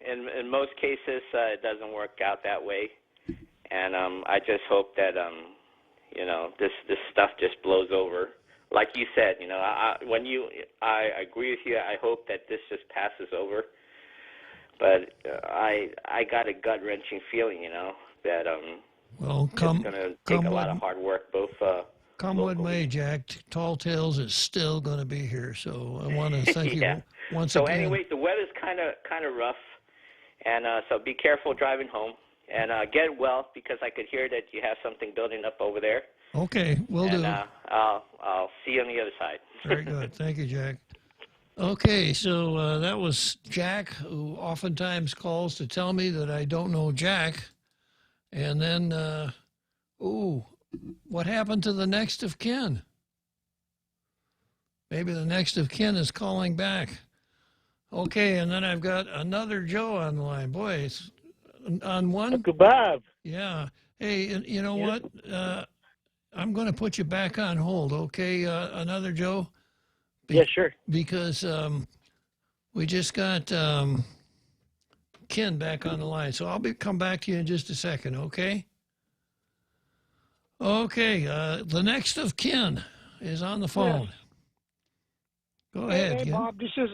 in most cases, it doesn't work out that way. And I just hope that, this stuff just blows over. Like you said, I agree with you. I hope that this just passes over. But I got a gut-wrenching feeling, that it's going to take a lot of hard work, both come what may, Jack, Tall Tales is still going to be here. So I want to thank you once again. So anyway, the weather's kind of rough, and so be careful driving home. And get well, because I could hear that you have something building up over there. Okay, will do. I'll see you on the other side. Very good. Thank you, Jack. Okay, so that was Jack, who oftentimes calls to tell me that I don't know Jack. And then, what happened to the next of kin? Maybe the next of kin is calling back. Okay, and then I've got another Joe on the line. Boy, it's on one. Uncle Bob. Yeah. Hey, you know what? I'm going to put you back on hold, okay? Another Joe? Yeah, sure. Because we just got Ken back on the line. So I'll come back to you in just a second, okay? Okay, the next of kin is on the phone. Yes. Go ahead, Hey, Ken. Bob, this is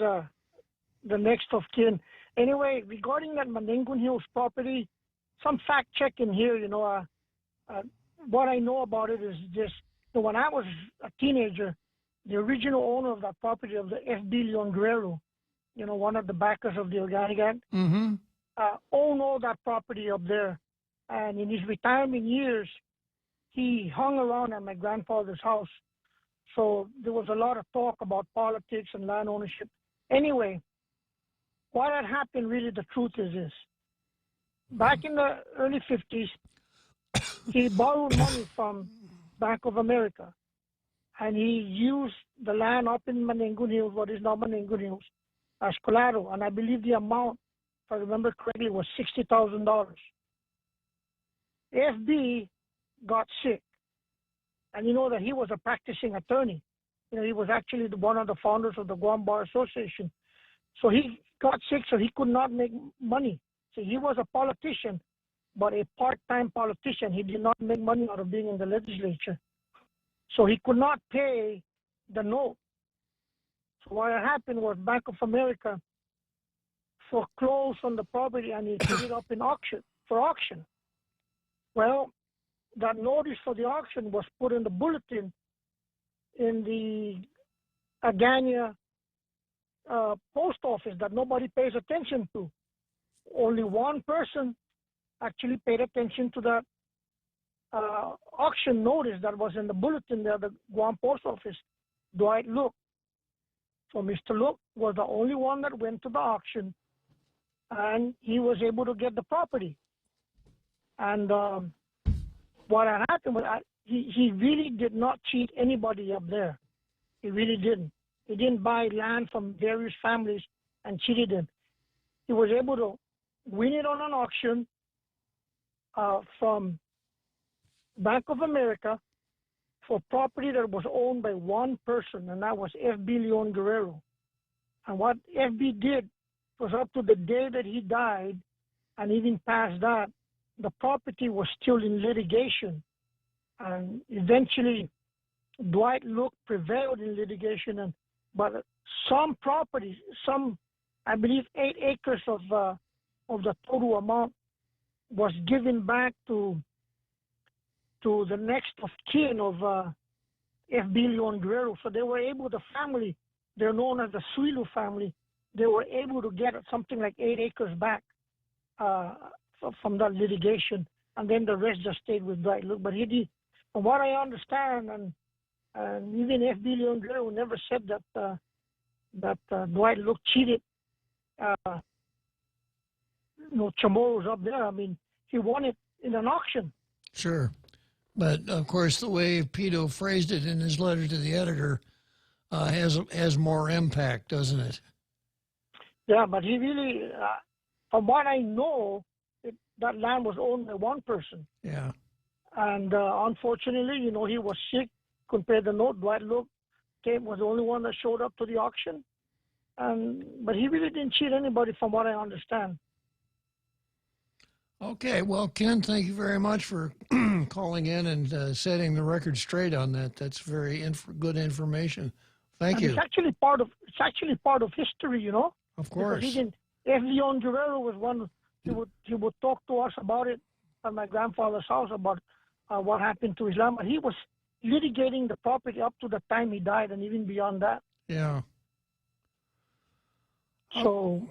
the next of kin. Anyway, regarding that Maningun Hills property, some fact checking here, what I know about it is just when I was a teenager, the original owner of that property, of the FB Leon Guerrero, one of the backers of the Organic Act, owned all that property up there. And in his retirement years, he hung around at my grandfather's house. So there was a lot of talk about politics and land ownership. Anyway, what had happened, really, the truth is this. Back in the early 50s, he borrowed money from Bank of America, and he used the land up in Maningun Hills, what is now Maningun Hills, as collateral. And I believe the amount, if I remember correctly, was $60,000. FB got sick, and you know that he was a practicing attorney. He was actually one of the founders of the Guam Bar Association. So he got sick, so he could not make money. So he was a politician, but a part-time politician. He did not make money out of being in the legislature. So he could not pay the note. So what happened was Bank of America foreclosed on the property, and he put it up for auction. Well, that notice for the auction was put in the bulletin in the Agania post office that nobody pays attention to. Only one person actually paid attention to that auction notice that was in the bulletin there, the Guam post office, Dwight Look. So Mr. Look was the only one that went to the auction, and he was able to get the property. And what had happened was he really did not cheat anybody up there. He really didn't. He didn't buy land from various families and cheated them. He was able to win it on an auction from Bank of America for property that was owned by one person, and that was FB Leon Guerrero. And what FB did was, up to the day that he died, and even past that, the property was still in litigation. And eventually, Dwight Look prevailed in litigation, but some properties, I believe 8 acres of the total amount, was given back to the next of kin of FB Leon Guerrero. So they were able, the family, they're known as the Suilu family, they were able to get something like 8 acres back from that litigation, and then the rest just stayed with Dwight Look. But he did, from what I understand, and even FB Leon Guerrero never said that Dwight Look cheated Chamorros up there. I mean, he won it in an auction. Sure. But, of course, the way Pito phrased it in his letter to the editor has more impact, doesn't it? Yeah, but he really, from what I know, that land was owned by one person. Yeah. And unfortunately, he was sick, couldn't pay the note. Dwight Look was the only one that showed up to the auction. But he really didn't cheat anybody, from what I understand. Okay, well, Ken, thank you very much for calling in and setting the record straight on that. That's very good information. Thank you. It's actually part of history, Of course. Because even F. Leon Guerrero was one. He would talk to us about it at my grandfather's house about what happened to his land. But he was litigating the property up to the time he died, and even beyond that. Yeah. So.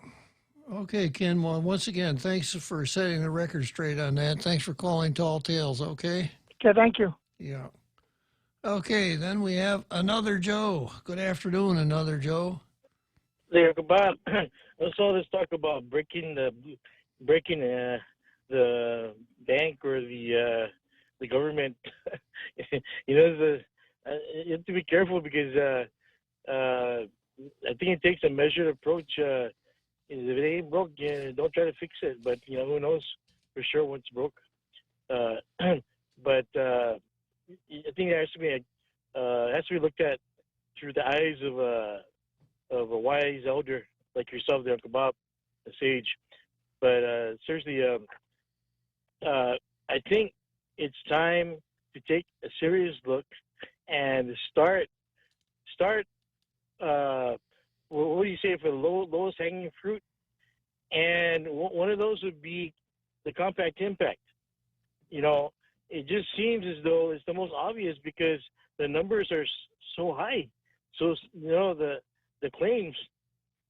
Okay, Ken, well, once again, thanks for setting the record straight on that. Thanks for calling Tall Tales, okay? Okay, thank you. Yeah. Okay, then we have another Joe. Good afternoon, another Joe. There, Bob. I saw this talk about breaking the bank or the government. You have to be careful because I think it takes a measured approach. If it ain't broke, don't try to fix it. But who knows for sure what's broke. But I think it has to be looked at through the eyes of a wise elder like yourself, there, Uncle Bob, a sage. But seriously, I think it's time to take a serious look and start. What do you say for the lowest hanging fruit? And one of those would be the compact impact. It just seems as though it's the most obvious because the numbers are so high. So the claims,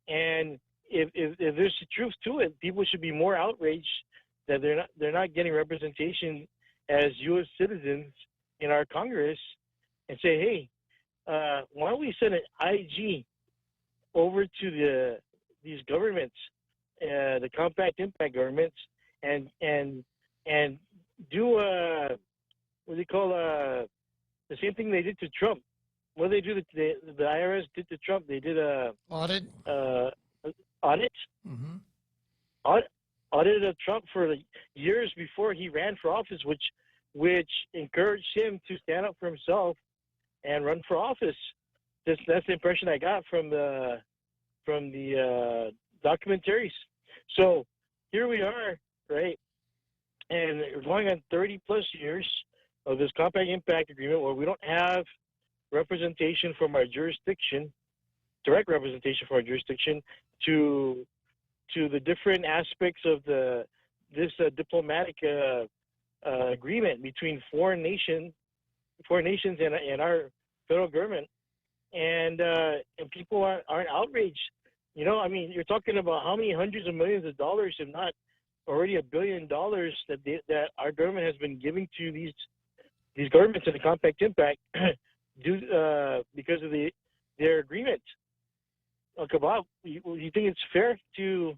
and if there's the truth to it, people should be more outraged that they're not getting representation as U.S. citizens in our Congress, and say, hey, why don't we send an IG over to these governments, the compact impact governments, and do what they call the same thing they did to Trump. What did they do? The IRS did to Trump. They did a audit. Audit. Mm-hmm. Audited of Trump for years before he ran for office, which encouraged him to stand up for himself and run for office. That's the impression I got from the documentaries. So here we are, right? And we're going on 30 plus years of this compact impact agreement where we don't have representation from our jurisdiction, direct representation from our jurisdiction to the different aspects of this diplomatic agreement between foreign nations and our federal government, and people aren't outraged. You're talking about how many hundreds of millions of dollars, if not already $1 billion, that our government has been giving to these governments in the compact impact because of their agreement. Uncle Bob, you think it's fair to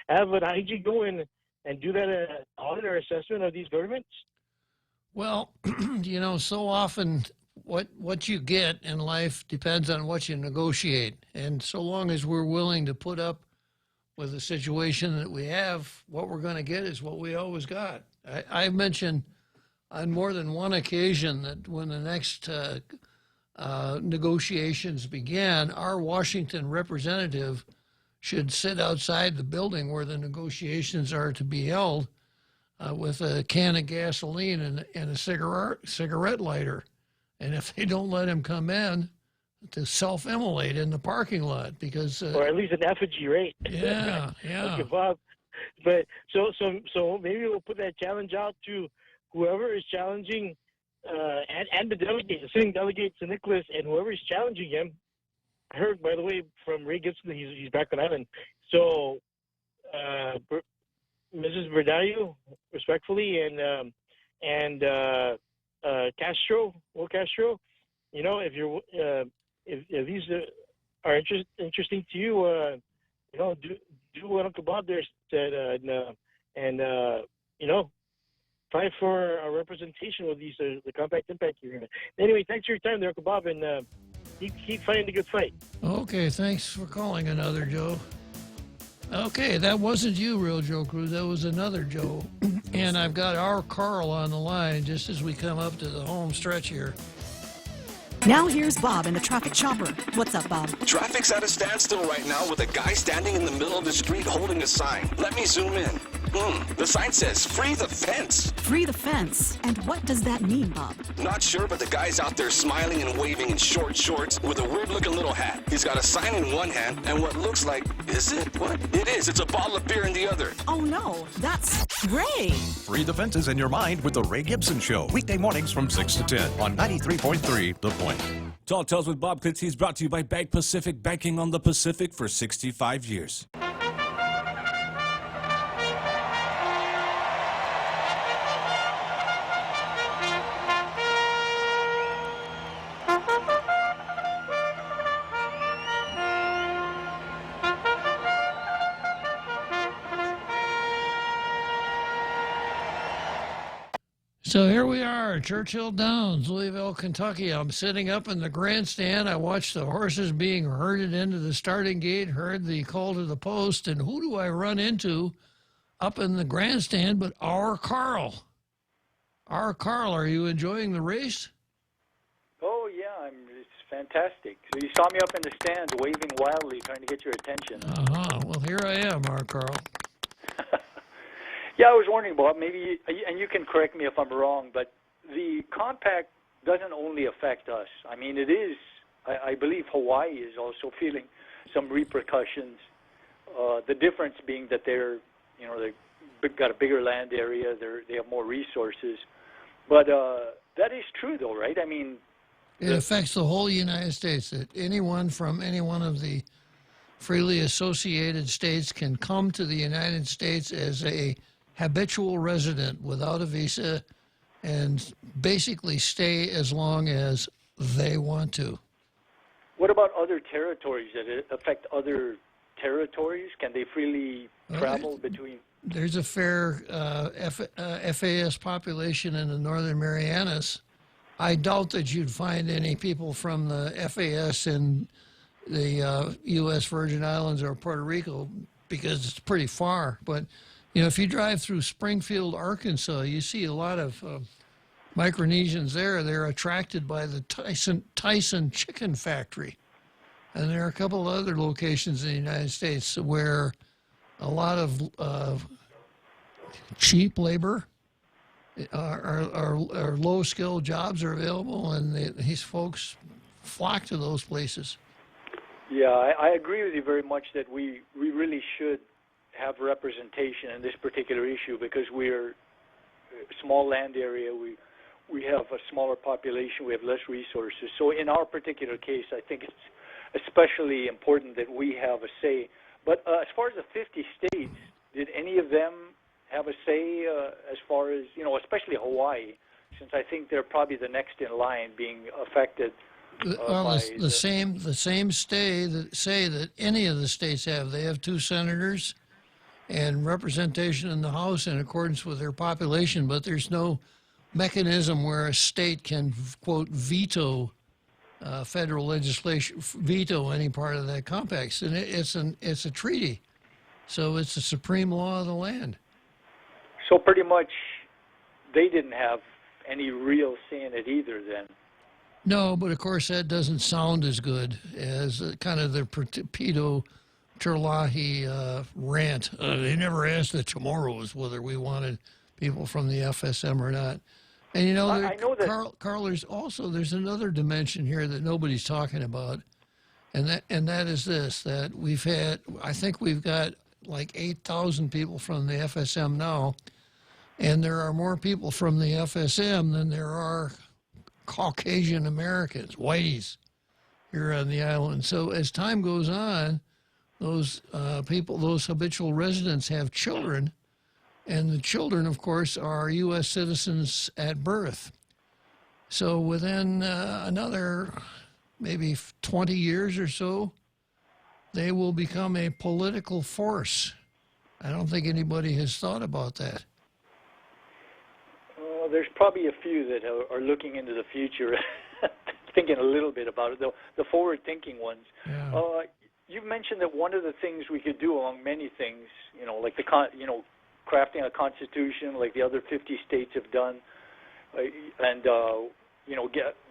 have an IG go in and do that audit or assessment of these governments? Well, so often what you get in life depends on what you negotiate. And so long as we're willing to put up with the situation that we have, what we're going to get is what we always got. I mentioned on more than one occasion that when the next negotiations began, our Washington representative should sit outside the building where the negotiations are to be held with a can of gasoline and a cigarette lighter. And if they don't let him come in, to self-immolate in the parking lot because... or at least an effigy, right? Yeah. Okay, Bob. But so maybe we'll put that challenge out to whoever is challenging and the delegates, the sitting delegates to Nicholas, and whoever is challenging him. I heard, by the way, from Ray Gibson that he's back on island. So, Mrs. Bernardo, respectfully, and Castro, Will Castro, if you're if these are interesting to you, do what Uncle Bob there said, and fight for a representation with these the compact impact agreement. Anyway, thanks for your time there, Uncle Bob, and keep fighting the good fight. Okay, thanks for calling another Joe. Okay, that wasn't you, Real Joe Cruz. That was another Joe. And I've got our Carl on the line just as we come up to the home stretch here. Now here's Bob in the traffic chopper. What's up, Bob? Traffic's at a standstill right now with a guy standing in the middle of the street holding a sign. Let me zoom in. The sign says, "Free the fence." Free the fence. And what does that mean, Bob? Not sure, but the guy's out there smiling and waving in short shorts with a weird-looking little hat. He's got a sign in one hand and what looks like, is it? What? It is. It's a bottle of beer in the other. Oh, no. That's Ray. Free the fences in your mind with The Ray Gibson Show. Weekday mornings from 6 to 10 on 93.3 The Point. Tall Tales with Bob Klitzkie is brought to you by Bank Pacific, banking on the Pacific for 65 years. So here we are, Churchill Downs, Louisville, Kentucky. I'm sitting up in the grandstand. I watched the horses being herded into the starting gate, heard the call to the post, and who do I run into up in the grandstand but our Carl? Our Carl, are you enjoying the race? Oh, yeah, it's fantastic. So you saw me up in the stands waving wildly, trying to get your attention. Uh-huh. Well, here I am, our Carl. Yeah, I was wondering, Bob, maybe, and you can correct me if I'm wrong, but the compact doesn't only affect us. I mean, it is, I believe Hawaii is also feeling some repercussions. The difference being that they've got a bigger land area, they have more resources. But that is true, though, right? I mean, it affects the whole United States. That anyone from any one of the freely associated states can come to the United States as a habitual resident without a visa and basically stay as long as they want to. What about other territories? That it affect other territories? Can they freely travel between? There's a fair FAS population in the Northern Marianas. I doubt that you'd find any people from the FAS in the U.S. Virgin Islands or Puerto Rico because it's pretty far. But, you know, if you drive through Springfield, Arkansas, you see a lot of Micronesians there. They're attracted by the Tyson Chicken Factory. And there are a couple of other locations in the United States where a lot of cheap labor or low-skilled jobs are available, and these folks flock to those places. Yeah, I agree with you very much that we really should have representation in this particular issue because we're a small land area. We have a smaller population. We have less resources. So in our particular case, I think it's especially important that we have a say. But as far as the 50 states, did any of them have a say as far as, you know, especially Hawaii, since I think they're probably the next in line being affected? Well, the same say that any of the states have. They have 2 senators and representation in the House in accordance with their population, but there's no mechanism where a state can, quote, veto federal legislation, veto any part of that compact. And it's a treaty, so it's the supreme law of the land. So pretty much they didn't have any real say in it either then. No, but of course that doesn't sound as good as kind of the Pito Terlahi rant. They never asked the Chamorros whether we wanted people from the FSM or not. And you know, I know that Carl, there's another dimension here that nobody's talking about, and that is this: that I think we've got like 8,000 people from the FSM now, and there are more people from the FSM than there are Caucasian Americans, whiteys, here on the island. So as time goes on, those people, those habitual residents have children, and the children, of course, are U.S. citizens at birth. So within another maybe 20 years or so, they will become a political force. I don't think anybody has thought about that. There's probably a few that are looking into the future, thinking a little bit about it, though, the forward-thinking ones. Yeah. You've mentioned that one of the things we could do among many things, you know, like crafting a constitution like the other 50 states have done, and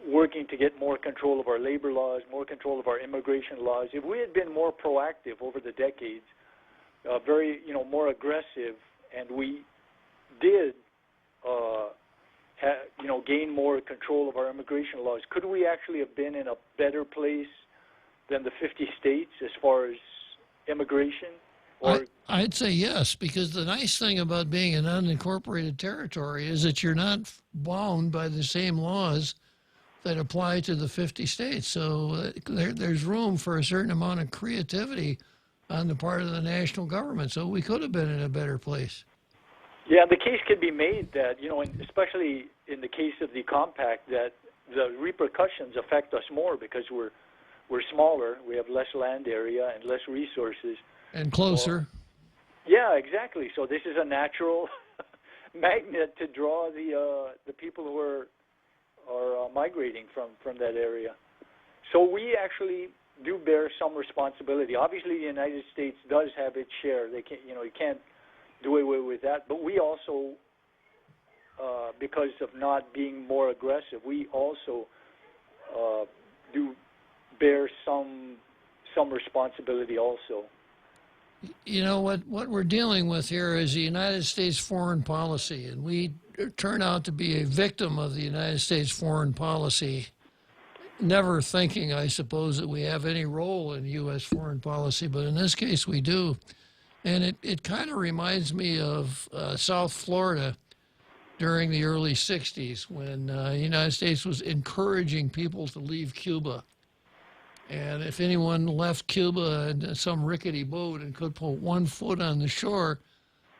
working to get more control of our labor laws, more control of our immigration laws. If we had been more proactive over the decades, more aggressive, and we did gain more control of our immigration laws, could we actually have been in a better place than the 50 states as far as immigration? I'd say yes, because the nice thing about being an unincorporated territory is that you're not bound by the same laws that apply to the 50 states. So there's room for a certain amount of creativity on the part of the national government. So we could have been in a better place. Yeah, the case could be made that, and especially in the case of the compact, that the repercussions affect us more because we're smaller, we have less land area and less resources. And closer. Yeah, exactly. So this is a natural magnet to draw the people who are migrating from that area. So we actually do bear some responsibility. Obviously, the United States does have its share. They can't, you can't do away with that. But we also, because of not being more aggressive, we also do bear some responsibility also. You know, what we're dealing with here is the United States foreign policy, and we turn out to be a victim of the United States foreign policy, never thinking, I suppose, that we have any role in U.S. foreign policy, but in this case we do. And it kind of reminds me of South Florida during the early 60s when the United States was encouraging people to leave Cuba. And if anyone left Cuba in some rickety boat and could put one foot on the shore,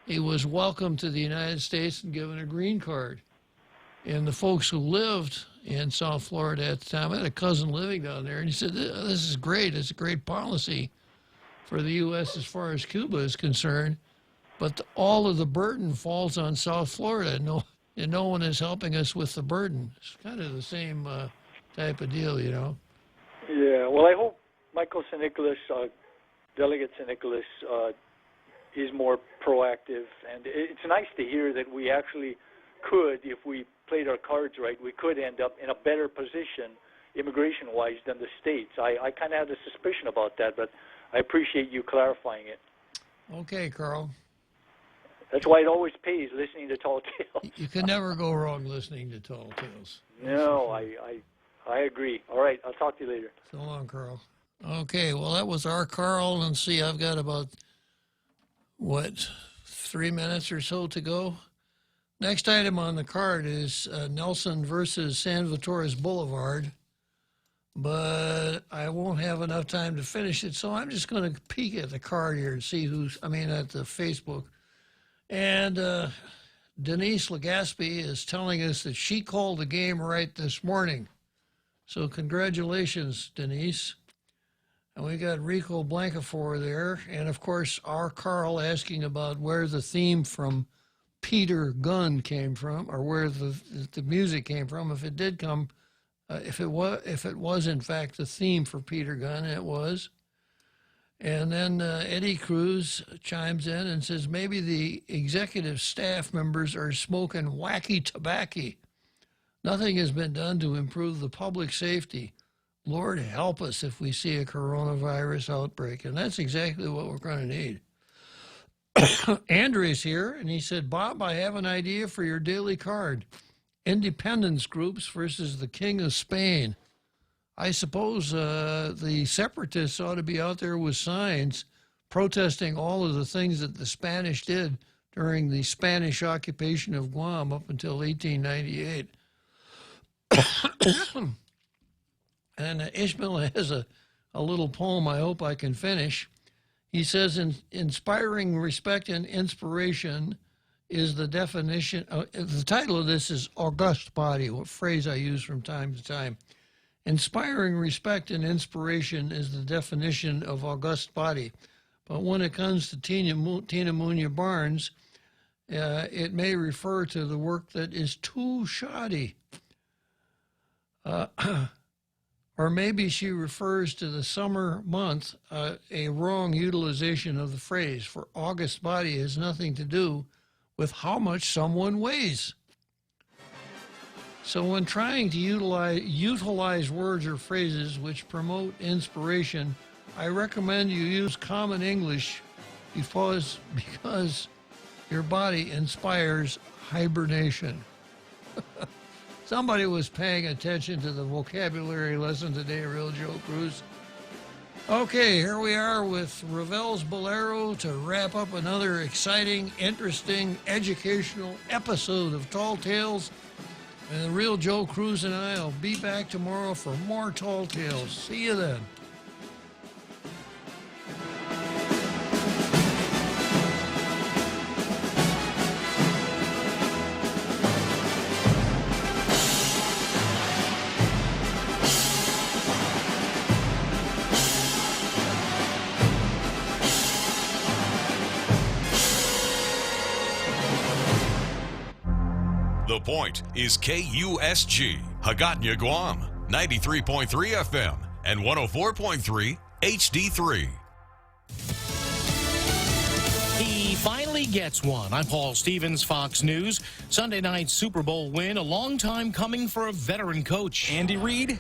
he was welcomed to the United States and given a green card. And the folks who lived in South Florida at the time, I had a cousin living down there, and he said, this is great. It's a great policy for the U.S. as far as Cuba is concerned, but all of the burden falls on South Florida. And no one is helping us with the burden. It's kind of the same type of deal, you know. Yeah, well, I hope Michael St. Nicholas, Delegate St. Nicholas, is more proactive. And it's nice to hear that we actually could, if we played our cards right, we could end up in a better position immigration-wise than the states. I kind of had a suspicion about that, but I appreciate you clarifying it. Okay, Carl. That's why it always pays listening to Tall Tales. You can never go wrong listening to Tall Tales. No, I agree. All right, I'll talk to you later. So long, Carl. Okay, well, that was our Carl, and see, I've got about, 3 minutes or so to go? Next item on the card is Nelson versus San Vitores Boulevard, but I won't have enough time to finish it, so I'm just going to peek at the card here and see at the Facebook. And Denise Legaspi is telling us that she called the game right this morning. So congratulations, Denise. And we got Rico Blancafor there. And, of course, our Carl asking about where the theme from Peter Gunn came from, or where the music came from. If it did come, if it was, in fact, the theme for Peter Gunn, it was. And then Eddie Cruz chimes in and says, maybe the executive staff members are smoking wacky tobacco. Nothing has been done to improve the public safety. Lord help us if we see a coronavirus outbreak. And that's exactly what we're going to need. Andre's here, and he said, Bob, I have an idea for your daily card. Independence groups versus the King of Spain. I suppose the separatists ought to be out there with signs protesting all of the things that the Spanish did during the Spanish occupation of Guam up until 1898. And Ishmael has a little poem I hope I can finish. He says, inspiring respect and inspiration is the definition. The title of this is August Body, a phrase I use from time to time. Inspiring respect and inspiration is the definition of august body. But when it comes to Tina Munya Barnes, it may refer to the work that is too shoddy. Or maybe she refers to the summer month, a wrong utilization of the phrase, for august body has nothing to do with how much someone weighs. So when trying to utilize words or phrases which promote inspiration, I recommend you use common English because your body inspires hibernation. Somebody was paying attention to the vocabulary lesson today, Real Joe Cruz. Okay, here we are with Ravel's Bolero to wrap up another exciting, interesting, educational episode of Tall Tales. And the Real Joe Cruz and I will be back tomorrow for more Tall Tales. See you then. The Point is KUSG, Hagåtña, Guam, 93.3 FM and 104.3 HD3. He finally gets one. I'm Paul Stevens, Fox News. Sunday night Super Bowl win, a long time coming for a veteran coach. Andy Reid